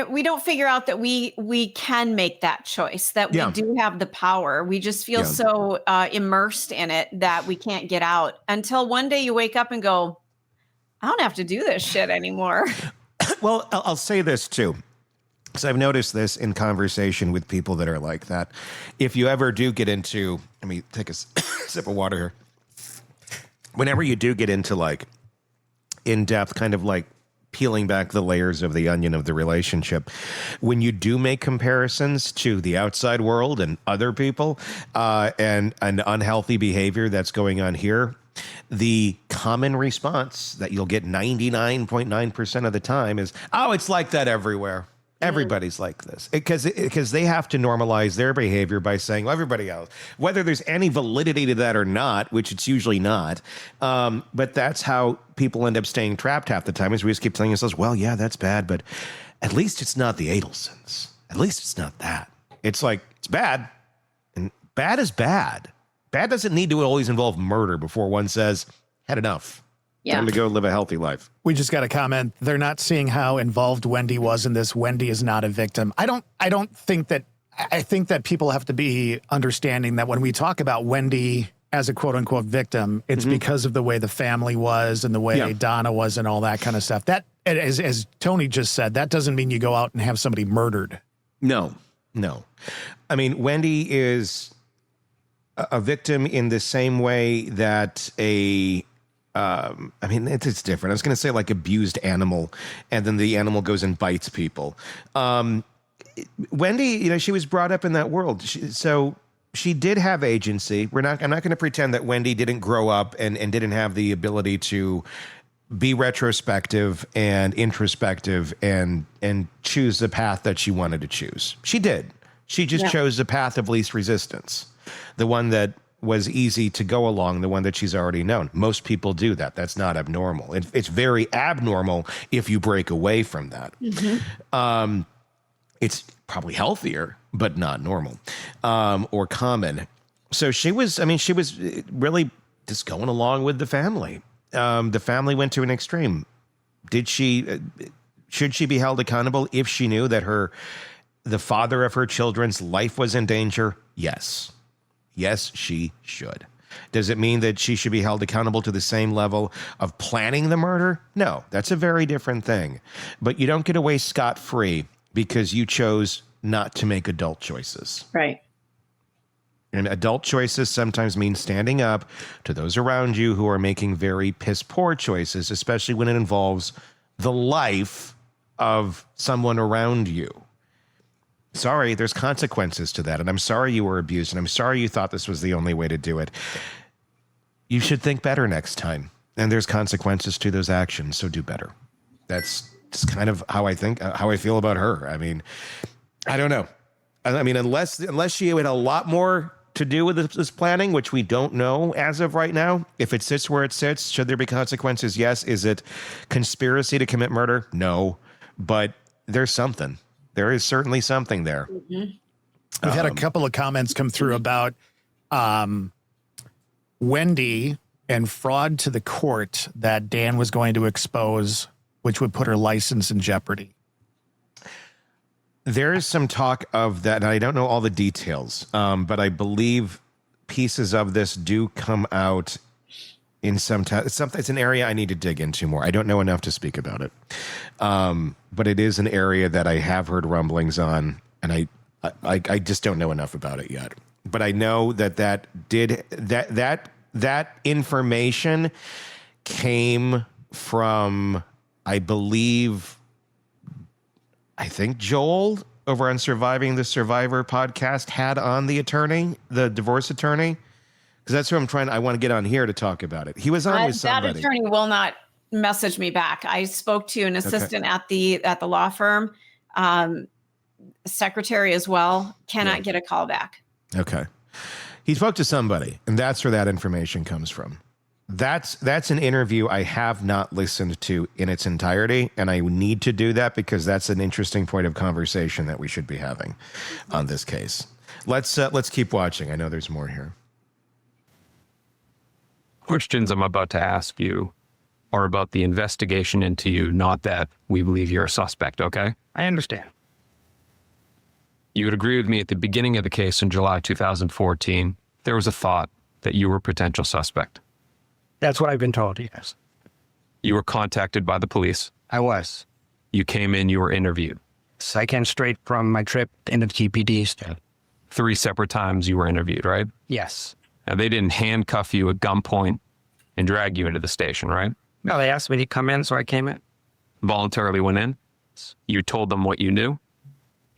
we don't figure out that we can make that choice, that we do have the power. We just feel so immersed in it that we can't get out until one day you wake up and go, I don't have to do this shit anymore. Well, I'll say this too. So I've noticed this in conversation with people that are like that. If you ever do get into, let me take a sip of water here. Whenever you do get into like in-depth kind of like peeling back the layers of the onion of the relationship, when you do make comparisons to the outside world and other people and an unhealthy behavior that's going on here, the common response that you'll get 99.9% of the time is, oh, it's like that everywhere. Everybody's like this, because they have to normalize their behavior by saying, well, everybody else, whether there's any validity to that or not, which it's usually not. But that's how people end up staying trapped half the time, is we just keep telling ourselves, well, yeah, that's bad, but at least it's not the Adelsons. At least it's not that. It's like, it's bad, and bad is bad. Bad doesn't need to always involve murder before one says, had enough. Time to go live a healthy life. We just got a comment. They're not seeing how involved Wendy was in this. Wendy is not a victim. I don't think that. I think that people have to be understanding that when we talk about Wendy as a quote unquote victim, it's because of the way the family was and the way Donna was and all that kind of stuff. That, as Tony just said, that doesn't mean you go out and have somebody murdered. No. I mean, Wendy is a victim in the same way that it's different. I was going to say like abused animal, and then the animal goes and bites people. Wendy, she was brought up in that world. So she did have agency. I'm not going to pretend that Wendy didn't grow up and didn't have the ability to be retrospective and introspective and choose the path that she wanted to choose. She did. She just chose the path of least resistance, the one that was easy to go along, the one that she's already known. Most people do that. That's not abnormal. It's very abnormal if you break away from that. It's probably healthier but not normal or common. So she was really just going along with the family. The family went to an extreme. Should she be held accountable if she knew that the father of her children's life was in danger? Yes. Yes, she should. Does it mean that she should be held accountable to the same level of planning the murder? No, that's a very different thing. But you don't get away scot-free because you chose not to make adult choices. Right. And adult choices sometimes mean standing up to those around you who are making very piss-poor choices, especially when it involves the life of someone around you. Sorry, there's consequences to that. And I'm sorry you were abused. And I'm sorry you thought this was the only way to do it. You should think better next time. And there's consequences to those actions. So do better. That's just kind of how I think, how I feel about her. I mean, I don't know. I mean, unless she had a lot more to do with this planning, which we don't know as of right now. If it sits where it sits, should there be consequences? Yes. Is it conspiracy to commit murder? No. But there's something. There is certainly something there. We've had a couple of comments come through about Wendy and fraud to the court that Dan was going to expose, which would put her license in jeopardy. There is some talk of that, and I don't know all the details, but I believe pieces of this do come out in some time. It's an area I need to dig into more. I don't know enough to speak about it. But it is an area that I have heard rumblings on, and I just don't know enough about it yet. But I know that information came from, I think Joel over on Surviving the Survivor podcast had on the divorce attorney. Because that's who I want to get on here to talk about it. He was on with somebody. That attorney will not message me back. I spoke to an assistant at the law firm, secretary as well. Cannot get a call back. Okay. He spoke to somebody, and that's where that information comes from. That's an interview I have not listened to in its entirety, and I need to do that because that's an interesting point of conversation that we should be having on this case. Let's keep watching. I know there's more here. Questions I'm about to ask you are about the investigation into you, not that we believe you're a suspect, okay? I understand. You would agree with me at the beginning of the case in July 2014, there was a thought that you were a potential suspect. That's what I've been told, yes. You were contacted by the police. I was. You came in, you were interviewed. So I came straight from my trip into the TPD stuff. 3 separate times you were interviewed, right? Yes. Now, they didn't handcuff you at gunpoint and drag you into the station, right? No, they asked me to come in, so I came in. Voluntarily went in. You told them what you knew.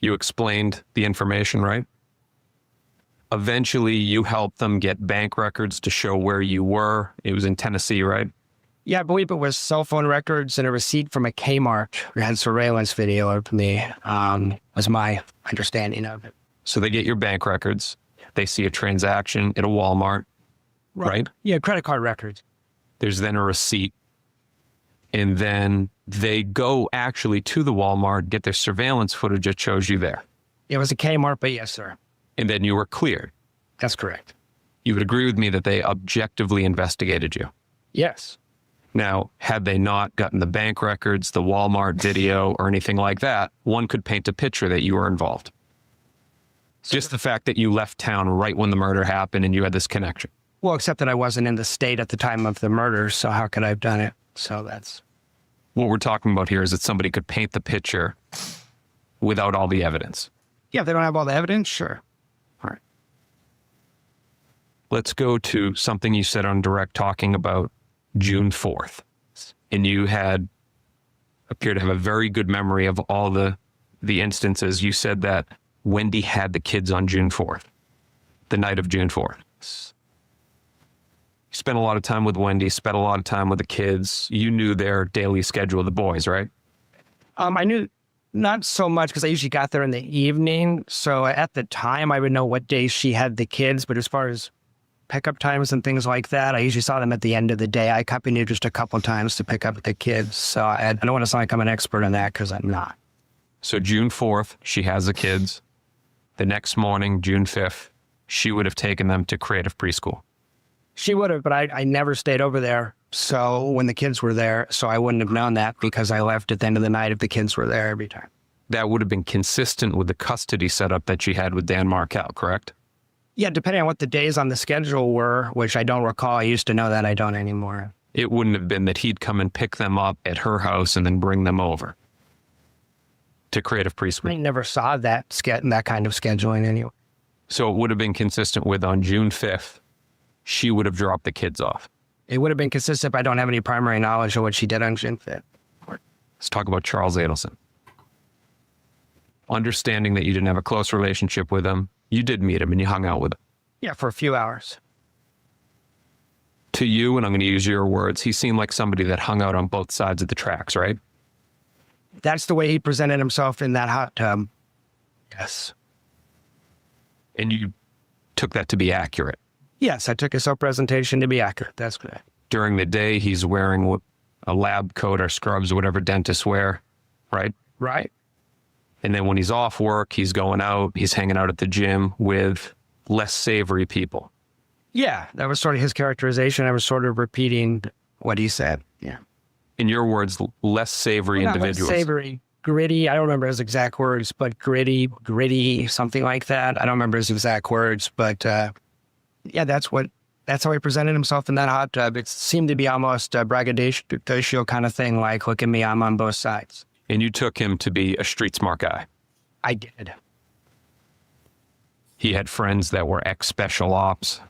You explained the information, right? Eventually, you helped them get bank records to show where you were. It was in Tennessee, right? Yeah, I believe it was cell phone records and a receipt from a Kmart who had surveillance video of me, was my understanding of it. So they get your bank records. They see a transaction at a Walmart, right? Yeah, credit card records. There's then a receipt. And then they go actually to the Walmart, get their surveillance footage that shows you there. It was a Kmart, but yes, sir. And then you were cleared. That's correct. You would agree with me that they objectively investigated you. Yes. Now, had they not gotten the bank records, the Walmart video, or anything like that, one could paint a picture that you were involved. Just the fact that you left town right when the murder happened and you had this connection. Well, except that I wasn't in the state at the time of the murder, so how could I have done it? So that's... What we're talking about here is that somebody could paint the picture without all the evidence. Yeah, if they don't have all the evidence, sure. All right. Let's go to something you said on Direct talking about June 4th. And you appear to have a very good memory of all the instances. You said that Wendy had the kids on June 4th, the night of June 4th. You spent a lot of time with Wendy, spent a lot of time with the kids. You knew their daily schedule of the boys, right? I knew not so much because I usually got there in the evening. So at the time, I would know what days she had the kids. But as far as pickup times and things like that, I usually saw them at the end of the day. I accompanied just a couple of times to pick up the kids. So I don't want to sound like I'm an expert on that because I'm not. So June 4th, she has the kids. the next morning, June 5th, she would have taken them to creative preschool. She would have, but I never stayed over there. So when the kids were there, so I wouldn't have known that because I left at the end of the night if the kids were there every time. That would have been consistent with the custody setup that she had with Dan Markel, correct? Yeah, depending on what the days on the schedule were, which I don't recall. I used to know that. I don't anymore. It wouldn't have been that he'd come and pick them up at her house and then bring them over to creative preschool. I never saw that kind of scheduling anyway. So it would have been consistent with on June 5th, she would have dropped the kids off. It would have been consistent, but I don't have any primary knowledge of what she did on June 5th. Let's talk about Charles Adelson. Understanding that you didn't have a close relationship with him, you did meet him and you hung out with him. Yeah, for a few hours. To you, and I'm going to use your words, he seemed like somebody that hung out on both sides of the tracks, right? That's the way he presented himself in that hot tub. Yes. And you took that to be accurate. Yes, I took his self-presentation to be accurate. That's good. During the day, he's wearing a lab coat or scrubs or whatever dentists wear, right? Right. And then when he's off work, he's going out, he's hanging out at the gym with less savory people. Yeah, that was sort of his characterization. I was sort of repeating what he said. Yeah. In your words, less savory individuals. Less savory, gritty. I don't remember his exact words, but gritty, something like that. I don't remember his exact words, but yeah, that's how he presented himself in that hot tub. It seemed to be almost a braggadocio kind of thing, like, look at me, I'm on both sides. And you took him to be a street smart guy. I did. He had friends that were ex-special ops.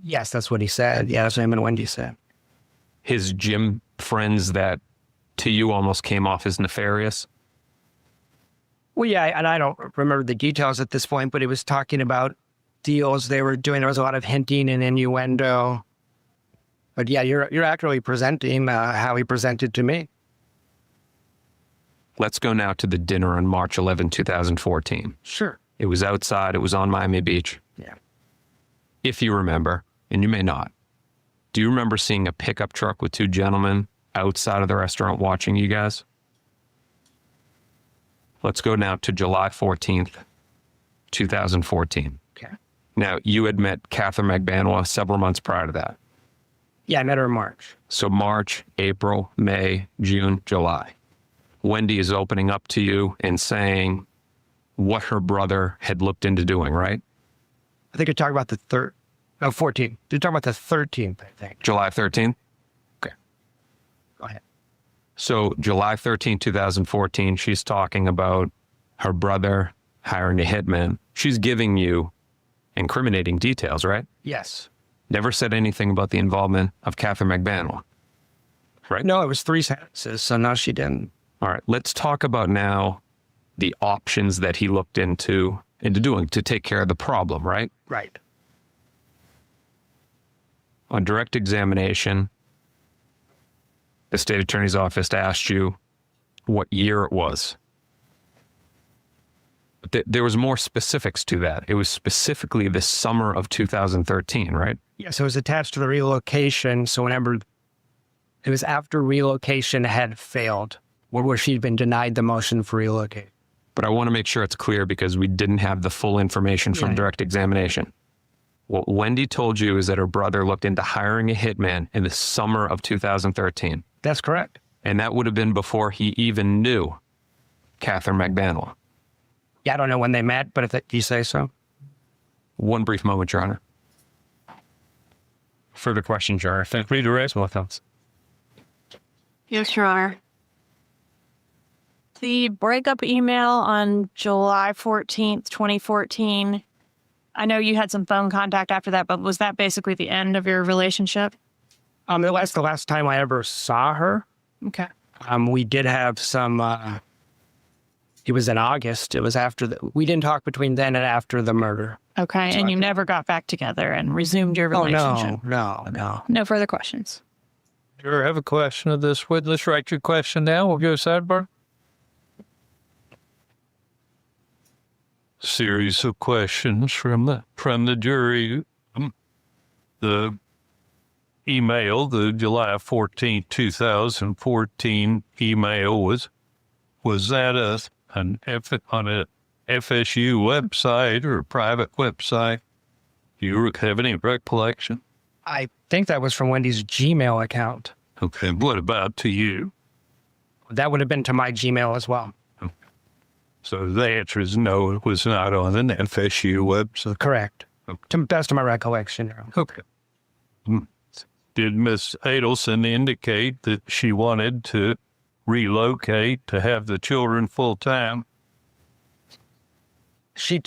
Yes, that's what he said. Yeah, that's what him and Wendy said. His gym friends that to you almost came off as nefarious. Well, yeah, and I don't remember the details at this point, but he was talking about deals they were doing. There was a lot of hinting and innuendo. But yeah, you're accurately presenting how he presented to me. Let's go now to the dinner on March 11, 2014. Sure. It was outside. It was on Miami Beach. Yeah. If you remember, and you may not, do you remember seeing a pickup truck with two gentlemen outside of the restaurant watching you guys? Let's go now to July 14th, 2014. Okay. Now, you had met Catherine McBanois several months prior to that. Yeah, I met her in March. So March, April, May, June, July. Wendy is opening up to you and saying what her brother had looked into doing, right? I think you're talking about the 14th. You're talking about the 13th, I think. July 13th? Okay. Go ahead. So July 13th, 2014, she's talking about her brother hiring a hitman. She's giving you incriminating details, right? Yes. Never said anything about the involvement of Catherine McBanois, right? No, it was 3 sentences, so no, she didn't. All right, let's talk about now the options that he looked into doing to take care of the problem, right? Right. On direct examination, the state attorney's office asked you what year it was. But there was more specifics to that. It was specifically the summer of 2013, right? Yes, it was attached to the relocation. So whenever it was after relocation had failed, where she'd been denied the motion for relocate. But I want to make sure it's clear because we didn't have the full information from direct examination. What Wendy told you is that her brother looked into hiring a hitman in the summer of 2013. That's correct. And that would have been before he even knew Catherine McBanois. Yeah, I don't know when they met, but if you say so. One brief moment, Your Honor. Further questions, Your Honor. Feel free to raise more thoughts. Yes, Your Honor. The breakup email on July 14th, 2014, I know you had some phone contact after that, but was that basically the end of your relationship? That's the last time I ever saw her. Okay. We did have some, it was in August. It was after we didn't talk between then and after the murder. Okay. And you never got back together and resumed your relationship? Oh, no. No further questions. You have a question of this witness? Write your question down. We'll go sidebar. Series of questions from the jury. The email, the July 14th, 2014 email was that on an FSU website or a private website? Do you have any recollection? I think that was from Wendy's Gmail account. Okay, what about to you? That would have been to my Gmail as well. So the answer is no, it was not on an FSU website. Correct. To the best of my recollection. Your Honor. Okay. Did Miss Adelson indicate that she wanted to relocate to have the children full time? She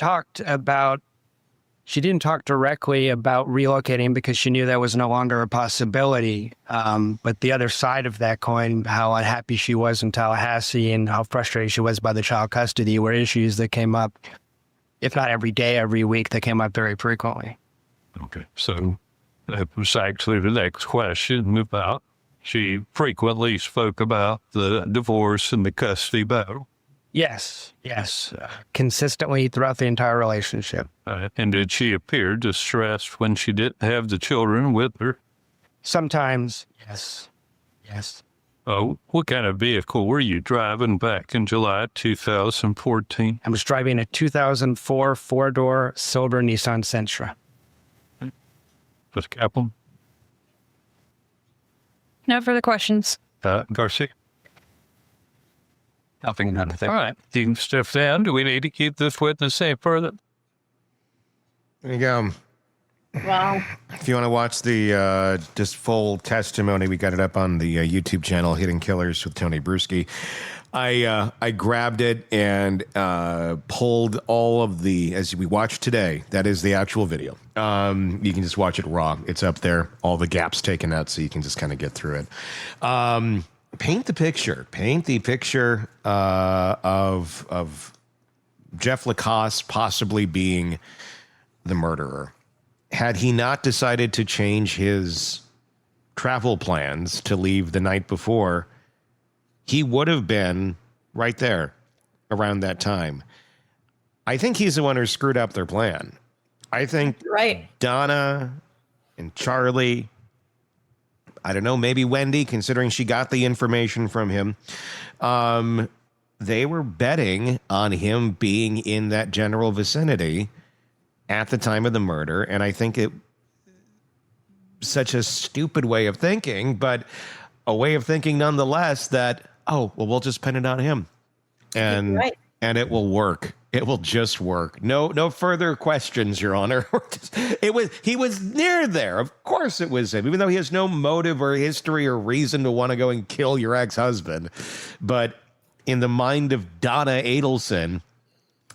didn't talk directly about relocating because she knew that was no longer a possibility. But the other side of that coin, how unhappy she was in Tallahassee and how frustrated she was by the child custody, were issues that came up, if not every day, every week, that came up very frequently. Okay, so that was actually the next question about, she frequently spoke about the divorce and the custody battle. Yes. Consistently throughout the entire relationship. And did she appear distressed when she didn't have the children with her? Sometimes, yes. Oh, what kind of vehicle were you driving back in July 2014? I was driving a 2004 four-door silver Nissan Sentra. Ms. Kaplan? No further questions. Garcia? Nothing. All right. You can step down. Do we need to keep this witness safe further? There you go. Wow. If you want to watch the just full testimony, we got it up on the YouTube channel, Hidden Killers with Tony Bruschi. I grabbed it and pulled all of the, as we watched today, that is the actual video. You can just watch it raw. It's up there. All the gaps taken out so you can just kind of get through it. Paint the picture. Paint the picture of Jeff Lacasse possibly being the murderer. Had he not decided to change his travel plans to leave the night before, he would have been right there around that time. I think he's the one who screwed up their plan. I think Right. Donna and Charlie, I don't know, maybe Wendy, considering she got the information from him, they were betting on him being in that general vicinity at the time of the murder. And I think it such a stupid way of thinking, but a way of thinking nonetheless that, oh, well, we'll just pin it on him. And Right. and it will work. It will just work. No further questions, Your Honor. He was near there. Of course it was him, even though he has no motive or history or reason to want to go and kill your ex-husband. But in the mind of Donna Adelson,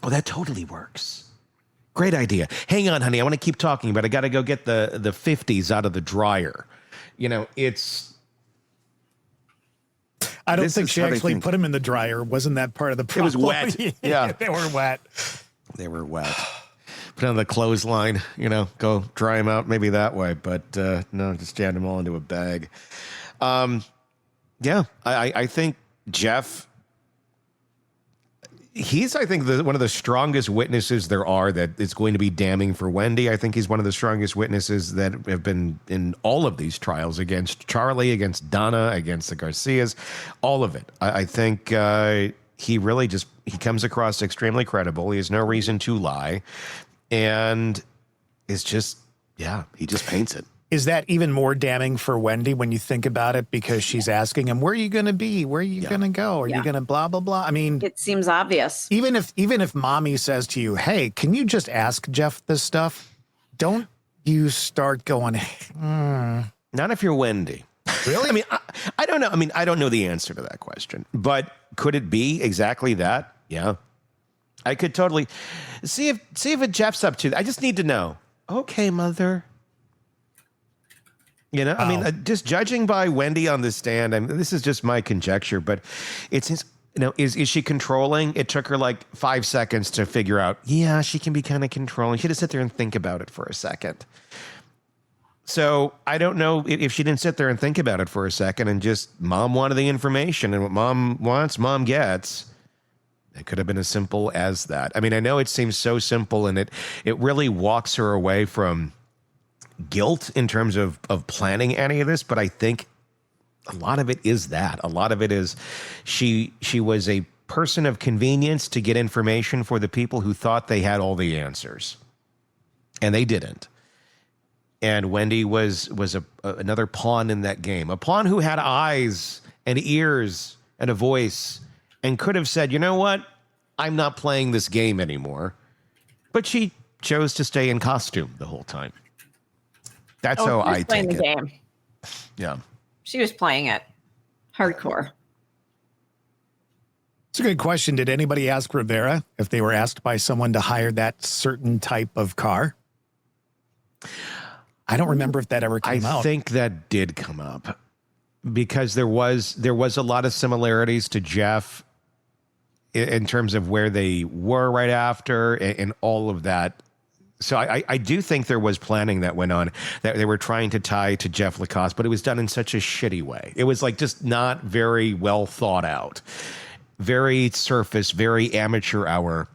oh, that totally works. Great idea. Hang on, honey. I want to keep talking, but I got to go get the 50s out of the dryer. You know, it's... I don't This think is she how they actually think. put him in the dryer. Wasn't that part of the It problem? was wet. Yeah. They were wet. They were wet. Put it on the clothesline, go dry them out maybe that way. But no, just jam them all into a bag. Yeah, I think Jeff, he's, I think, one of the strongest witnesses there are that is going to be damning for Wendy. I think he's one of the strongest witnesses that have been in all of these trials against Charlie, against Donna, against the Garcias, all of it. I think he really he comes across extremely credible. He has no reason to lie. And it's just, he just paints it. Is that even more damning for Wendy when you think about it? Because she's asking him, where are you going to be? Where are you going to go? Are you going to blah, blah, blah? I mean, It seems obvious. even if mommy says to you, hey, can you just ask Jeff this stuff? Don't you start going, Not if you're Wendy. Really? I mean, I don't know. I mean, I don't know the answer to that question, but could it be exactly that? Yeah. I could totally see if Jeff's up to. I just need to know. Okay, mother. I mean, just judging by Wendy on the stand, I mean, this is just my conjecture, but it's his, is she controlling? It took her like 5 seconds to figure out, yeah, she can be kind of controlling. She had to sit there and think about it for a second. So I don't know if she didn't sit there and think about it for a second and just mom wanted the information, and what mom wants, mom gets. It could have been as simple as that. I mean, I know it seems so simple, and it really walks her away from guilt in terms of planning any of this, but I think a lot of it is that. A lot of it is she was a person of convenience to get information for the people who thought they had all the answers. And they didn't. And Wendy was another pawn in that game. A pawn who had eyes and ears and a voice and could have said, you know what? I'm not playing this game anymore. But she chose to stay in costume the whole time. That's how I take it. Game. Yeah. She was playing it hardcore. It's a good question. Did anybody ask Rivera if they were asked by someone to hire that certain type of car? I don't remember if that ever came out. I think that did come up because there was a lot of similarities to Jeff in terms of where they were right after and all of that. So I do think there was planning that went on that they were trying to tie to Jeff Lacasse, but it was done in such a shitty way. It was like just not very well thought out, very surface, very amateur hour.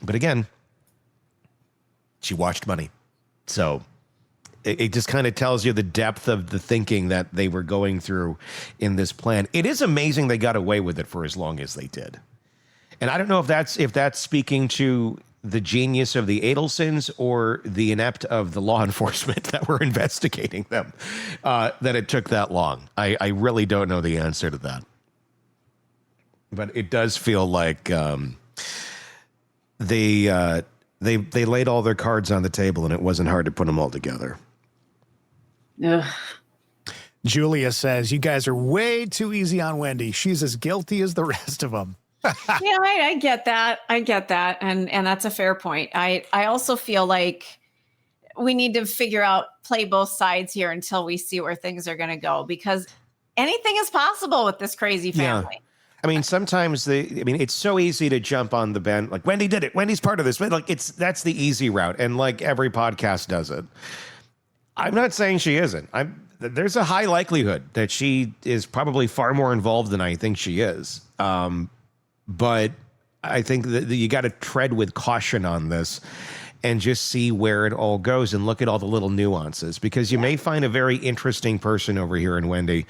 But again, she watched money. So it just kind of tells you the depth of the thinking that they were going through in this plan. It is amazing they got away with it for as long as they did. And I don't know if that's speaking to the genius of the Adelsons or the inept of the law enforcement that were investigating them, that it took that long. I really don't know the answer to that. But it does feel like they laid all their cards on the table and it wasn't hard to put them all together. Ugh. Julia says, you guys are way too easy on Wendy. She's as guilty as the rest of them. Yeah, I get that. I get that. And that's a fair point. I also feel like we need to play both sides here until we see where things are going to go, because anything is possible with this crazy family. Yeah. I mean, sometimes it's so easy to jump on the band. Like, Wendy did it. Wendy's part of this. But like, that's the easy route. And like every podcast does it. I'm not saying she isn't. There's a high likelihood that she is probably far more involved than I think she is. But I think that you got to tread with caution on this and just see where it all goes and look at all the little nuances, because you may find a very interesting person over here in Wendy.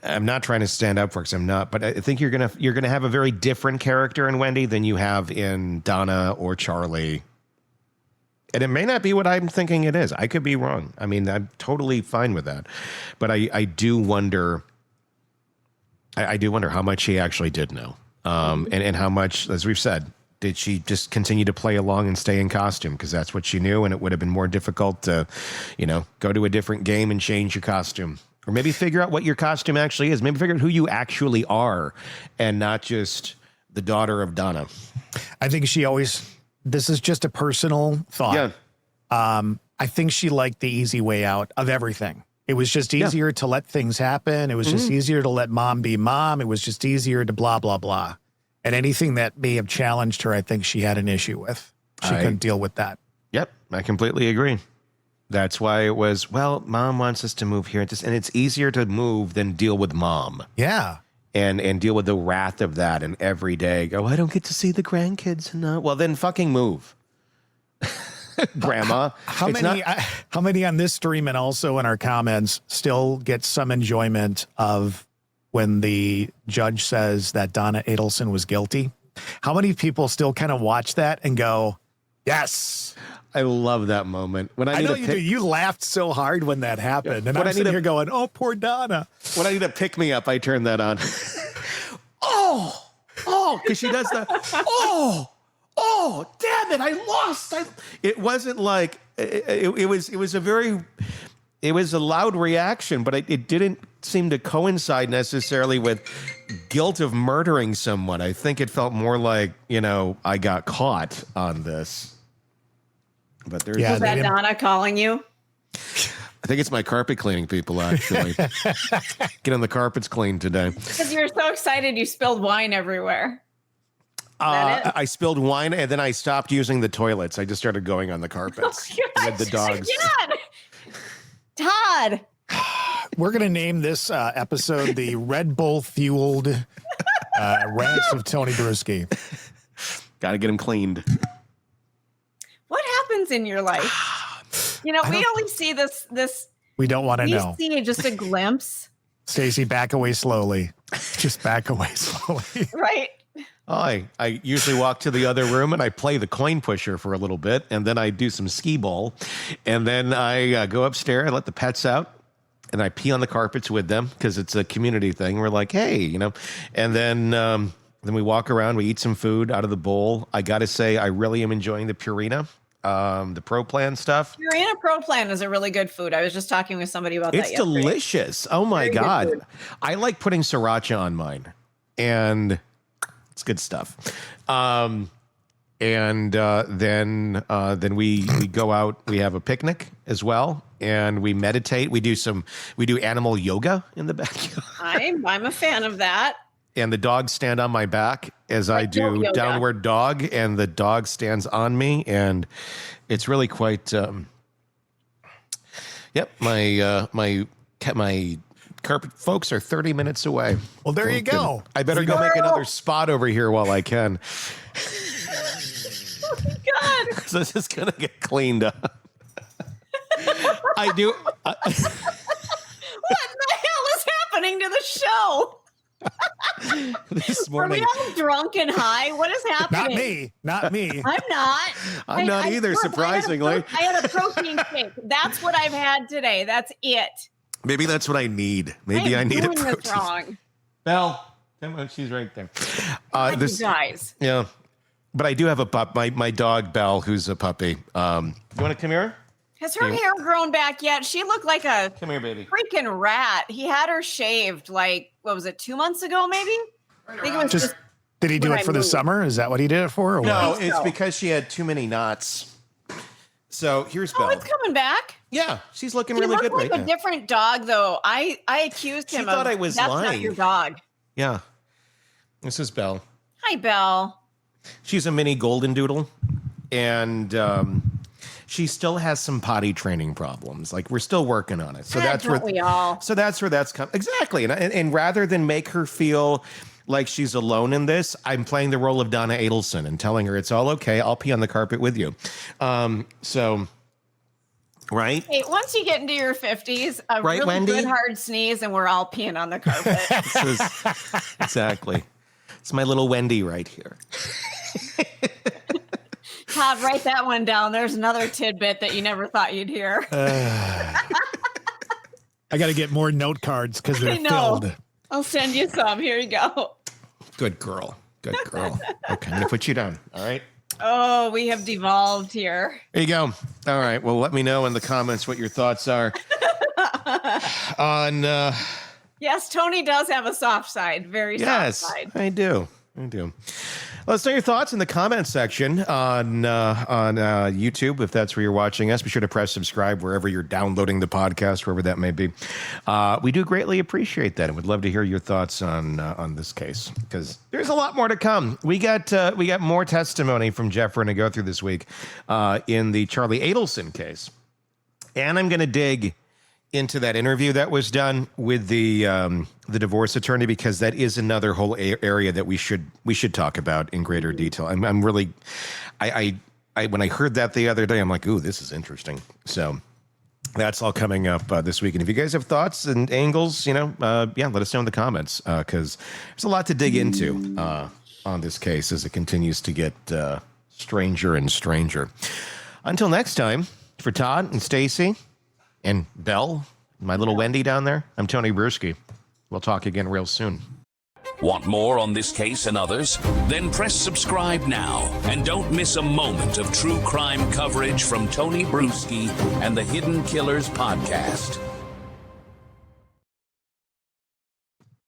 I'm not trying to stand up for because I'm not, but I think you're gonna have a very different character in Wendy than you have in Donna or Charlie. And it may not be what I'm thinking it is. I could be wrong. I mean, I'm totally fine with that. But I do wonder. I do wonder how much she actually did know. And how much, as we've said, did she just continue to play along and stay in costume because that's what she knew, and it would have been more difficult to, go to a different game and change your costume, or maybe figure out what your costume actually is. Maybe figure out who you actually are, and not just the daughter of Donna. I think this is just a personal thought. Yeah. I think she liked the easy way out of everything. It was just easier to let things happen. It was just easier to let mom be mom. It was just easier to blah, blah, blah. And anything that may have challenged her, I think she had an issue with. She couldn't deal with that. Yep, I completely agree. That's why it was, well, mom wants us to move here. And it's easier to move than deal with mom. Yeah. And deal with the wrath of that. And every day go, I don't get to see the grandkids. No. Well, then fucking move. Grandma. How many on this stream and also in our comments still get some enjoyment of when the judge says that Donna Adelson was guilty? How many people still kind of watch that and go, yes? I love that moment. When I know you do. You laughed so hard when that happened. And I'm sitting here going, oh, poor Donna. When I need a pick me up, I turn that on. oh, because she does the, oh, damn it, I lost. It wasn't like, it was a loud reaction, but it didn't seem to coincide necessarily with guilt of murdering someone. I think it felt more like, I got caught on this. But there's was that Donna calling you? I think it's my carpet cleaning people, actually. Getting the carpets cleaned today. Because you were so excited you spilled wine everywhere. I spilled wine and then I stopped using the toilets. I just started going on the carpets with the dogs. Todd. We're going to name this episode the Red Bull fueled rants of Tony Bruschi. Got to get him cleaned. What happens in your life? We only see this. We don't want to know. We see just a glimpse. Stacey, back away slowly. Just back away slowly. Right. I usually walk to the other room and I play the coin pusher for a little bit, and then I do some skee ball, and then I go upstairs, I let the pets out, and I pee on the carpets with them because it's a community thing. We're like, hey, and then we walk around, we eat some food out of the bowl. I got to say, I really am enjoying the Purina, the Pro Plan stuff. Purina Pro Plan is a really good food. I was just talking with somebody about that yesterday. It's delicious. Oh my God. I like putting sriracha on mine, and it's good stuff. Then we go out, we have a picnic as well, and we meditate. We do animal yoga in the backyard. I'm a fan of that. And the dogs stand on my back as I do yoga. downward dog, and the dog stands on me, and it's really quite. My carpet folks are 30 minutes away. Well, there you go. I better go make another spot over here while I can. Oh my God. So it's just gonna get cleaned up. I do. What in the hell is happening to the show? This Are morning. we all drunk and high? What is happening? Not me. I'm not. I'm not either, surprisingly. I had a protein shake. That's what I've had today. That's it. Maybe that's what I need. Maybe I need a doing protein. this wrong. Belle, come on, she's right there. You guys. Yeah, but I do have a pup. My dog Belle, who's a puppy. You want to come here? Has her hair grown back yet? She looked like a Come here, baby. freaking rat. He had her shaved like, what was it, 2 months ago maybe? I think it was just Did he do when it I for the moved. summer? Is that what he did it for? Or No, what? it's because she had too many knots. So here's Belle. Oh, it's coming back. Yeah, she's looking He really looked good like right a now. different dog, though. I accused him She thought of I was that's lying. not your dog. Yeah, this is Belle. Hi, Belle. She's a mini golden doodle, and she still has some potty training problems. Like, we're still working on it. So that's where we all. So that's where that's come. Exactly. And rather than make her feel like she's alone in this, I'm playing the role of Donna Adelson and telling her it's all okay. I'll pee on the carpet with you. Right? Hey, once you get into your 50s, a Right, really Wendy? good hard sneeze and we're all peeing on the carpet. Exactly. It's my little Wendy right here. Todd, write that one down. There's another tidbit that you never thought you'd hear. I got to get more note cards because I they're know. filled. I'll send you some. Here you go. Good girl. Good girl. Okay, I'm going to put you down. All right? Oh, we have devolved here. There you go. All right. Well, let me know in the comments what your thoughts are on. Yes, Tony does have a soft side. Very Yes, soft side. I do. Let's know your thoughts in the comment section on YouTube, if that's where you're watching us. Be sure to press subscribe wherever you're downloading the podcast, wherever that may be. We do greatly appreciate that, and would love to hear your thoughts on this case, because there's a lot more to come. We got more testimony from Jeff we're going to go through this week in the Charlie Adelson case, and I'm going to dig into that interview that was done with the divorce attorney, because that is another whole area that we should talk about in greater detail. I'm really, I when I heard that the other day, I'm like, ooh, this is interesting. So that's all coming up this week. And if you guys have thoughts and angles, let us know in the comments, because there's a lot to dig into on this case as it continues to get stranger and stranger. Until next time, for Todd and Stacy and Belle, my little Wendy down there, I'm Tony Bruschi. We'll talk again real soon. Want more on this case and others? Then press subscribe now and don't miss a moment of true crime coverage from Tony Bruschi and the Hidden Killers podcast.